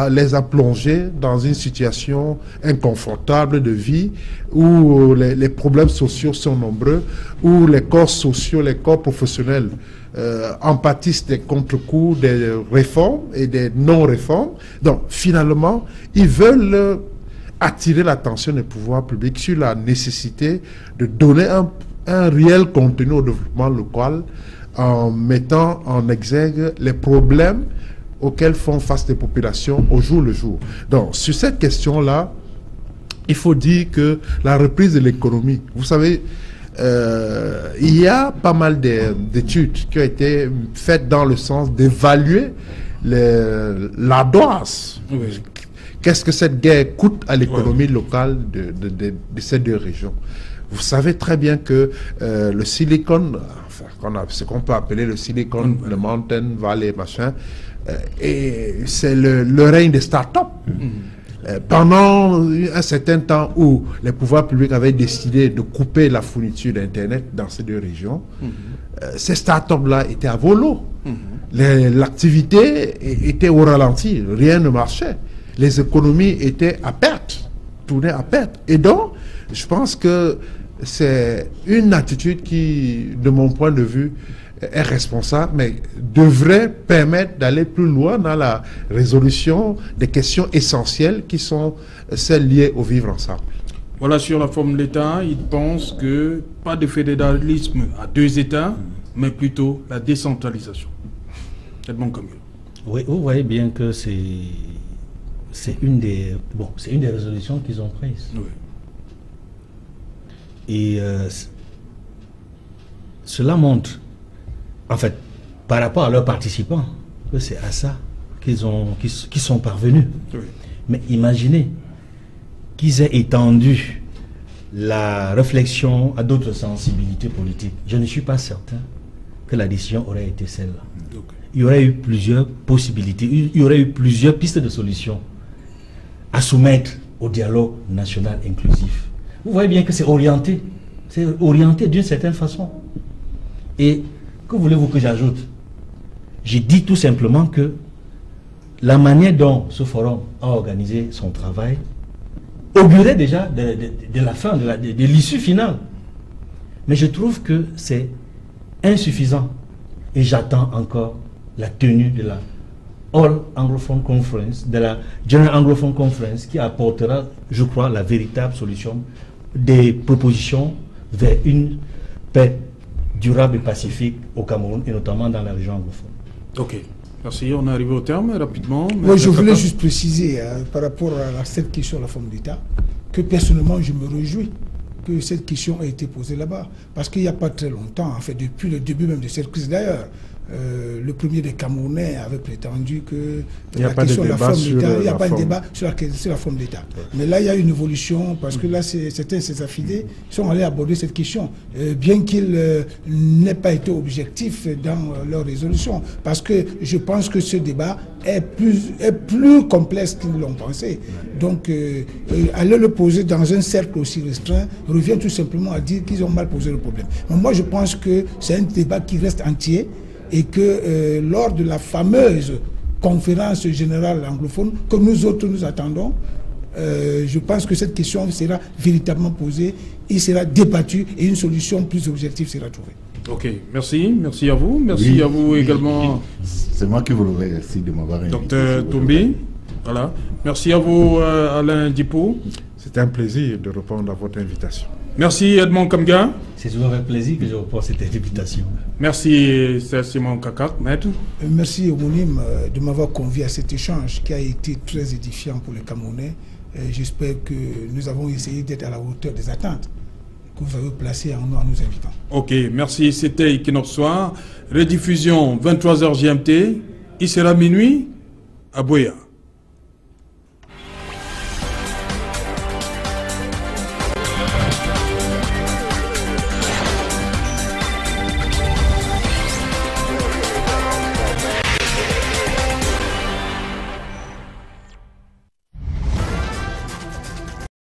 les a plongés dans une situation inconfortable de vie où les problèmes sociaux sont nombreux, où les corps sociaux, les corps professionnels en pâtissent des contre-coups, des réformes et des non-réformes. Donc, finalement, ils veulent attirer l'attention des pouvoirs publics sur la nécessité de donner un réel contenu au développement local en mettant en exergue les problèmes auxquels font face les populations au jour le jour. Donc, sur cette question-là, il faut dire que la reprise de l'économie, vous savez, il y a pas mal d'études qui ont été faites dans le sens d'évaluer l'ardoise Qu'est-ce que cette guerre coûte à l'économie locale de ces deux régions? Vous savez très bien que le Silicon, enfin, ce qu'on peut appeler le Silicon, le Mountain Valley, machin, et c'est le règne des start-up. Pendant un certain temps où les pouvoirs publics avaient décidé de couper la fourniture d'Internet dans ces deux régions, ces start-up-là étaient à volo. L'activité était au ralenti, rien ne marchait. Les économies étaient à perte, tournaient à perte. Et donc, je pense que c'est une attitude qui, de mon point de vue, est responsable, mais devrait permettre d'aller plus loin dans la résolution des questions essentielles qui sont celles liées au vivre ensemble. Voilà, sur la forme de l'État, il pense que pas de fédéralisme à deux États, mais plutôt la décentralisation. Edmond Camille. Oui, vous voyez bien que c'est une des résolutions qu'ils ont prises. Oui. Et cela montre, en fait, par rapport à leurs participants, que c'est à ça qu'ils sont parvenus. Oui. Mais imaginez qu'ils aient étendu la réflexion à d'autres sensibilités politiques. Je ne suis pas certain que la décision aurait été celle-là. Il y aurait eu plusieurs possibilités, il y aurait eu plusieurs pistes de solutions à soumettre au dialogue national inclusif. Vous voyez bien que c'est orienté d'une certaine façon. Et que voulez-vous que j'ajoute? J'ai dit tout simplement que la manière dont ce forum a organisé son travail augurait déjà de la fin, de l'issue finale. Mais je trouve que c'est insuffisant. Et j'attends encore la tenue de la All Anglophone Conference, de la General Anglophone Conference, qui apportera, je crois, la véritable solution des propositions vers une paix durable et pacifique au Cameroun et notamment dans la région anglophone. Ok, merci. On est arrivé au terme rapidement. Oui, je voulais juste préciser par rapport à cette question de la forme d'État que personnellement je me réjouis que cette question ait été posée là-bas. Parce qu'il n'y a pas très longtemps, en fait, depuis le début même de cette crise d'ailleurs, le premier des Camerounais avait prétendu que la question de la forme d'État, il n'y a pas de débat sur la forme d'État. Mais là, il y a une évolution parce que là, certains ses affidés sont allés aborder cette question, bien qu'ils n'aient pas été objectifs dans leur résolution. Parce que je pense que ce débat est plus complexe qu'ils l'ont pensé. Donc, aller le poser dans un cercle aussi restreint revient tout simplement à dire qu'ils ont mal posé le problème. Mais moi, je pense que c'est un débat qui reste entier et que lors de la fameuse conférence générale anglophone que nous autres nous attendons, je pense que cette question sera véritablement posée, il sera débattu et une solution plus objective sera trouvée. Ok, merci. Merci à vous. Merci à vous également. C'est moi qui vous remercie de m'avoir invité. Docteur Toumbi. Voilà. Merci à vous, Alain Dipo. C'était un plaisir de répondre à votre invitation. Merci, Edmond Kamga. C'est toujours avec plaisir que je reprends cette invitation. Merci, Simon Kakak, maître. Merci, Omonim, de m'avoir convié à cet échange qui a été très édifiant pour les Camerounais. J'espère que nous avons essayé d'être à la hauteur des attentes que vous avez placées en nous invitant. Ok, merci. C'était Equinox Soir. Rediffusion 23h GMT. Il sera minuit à Boya.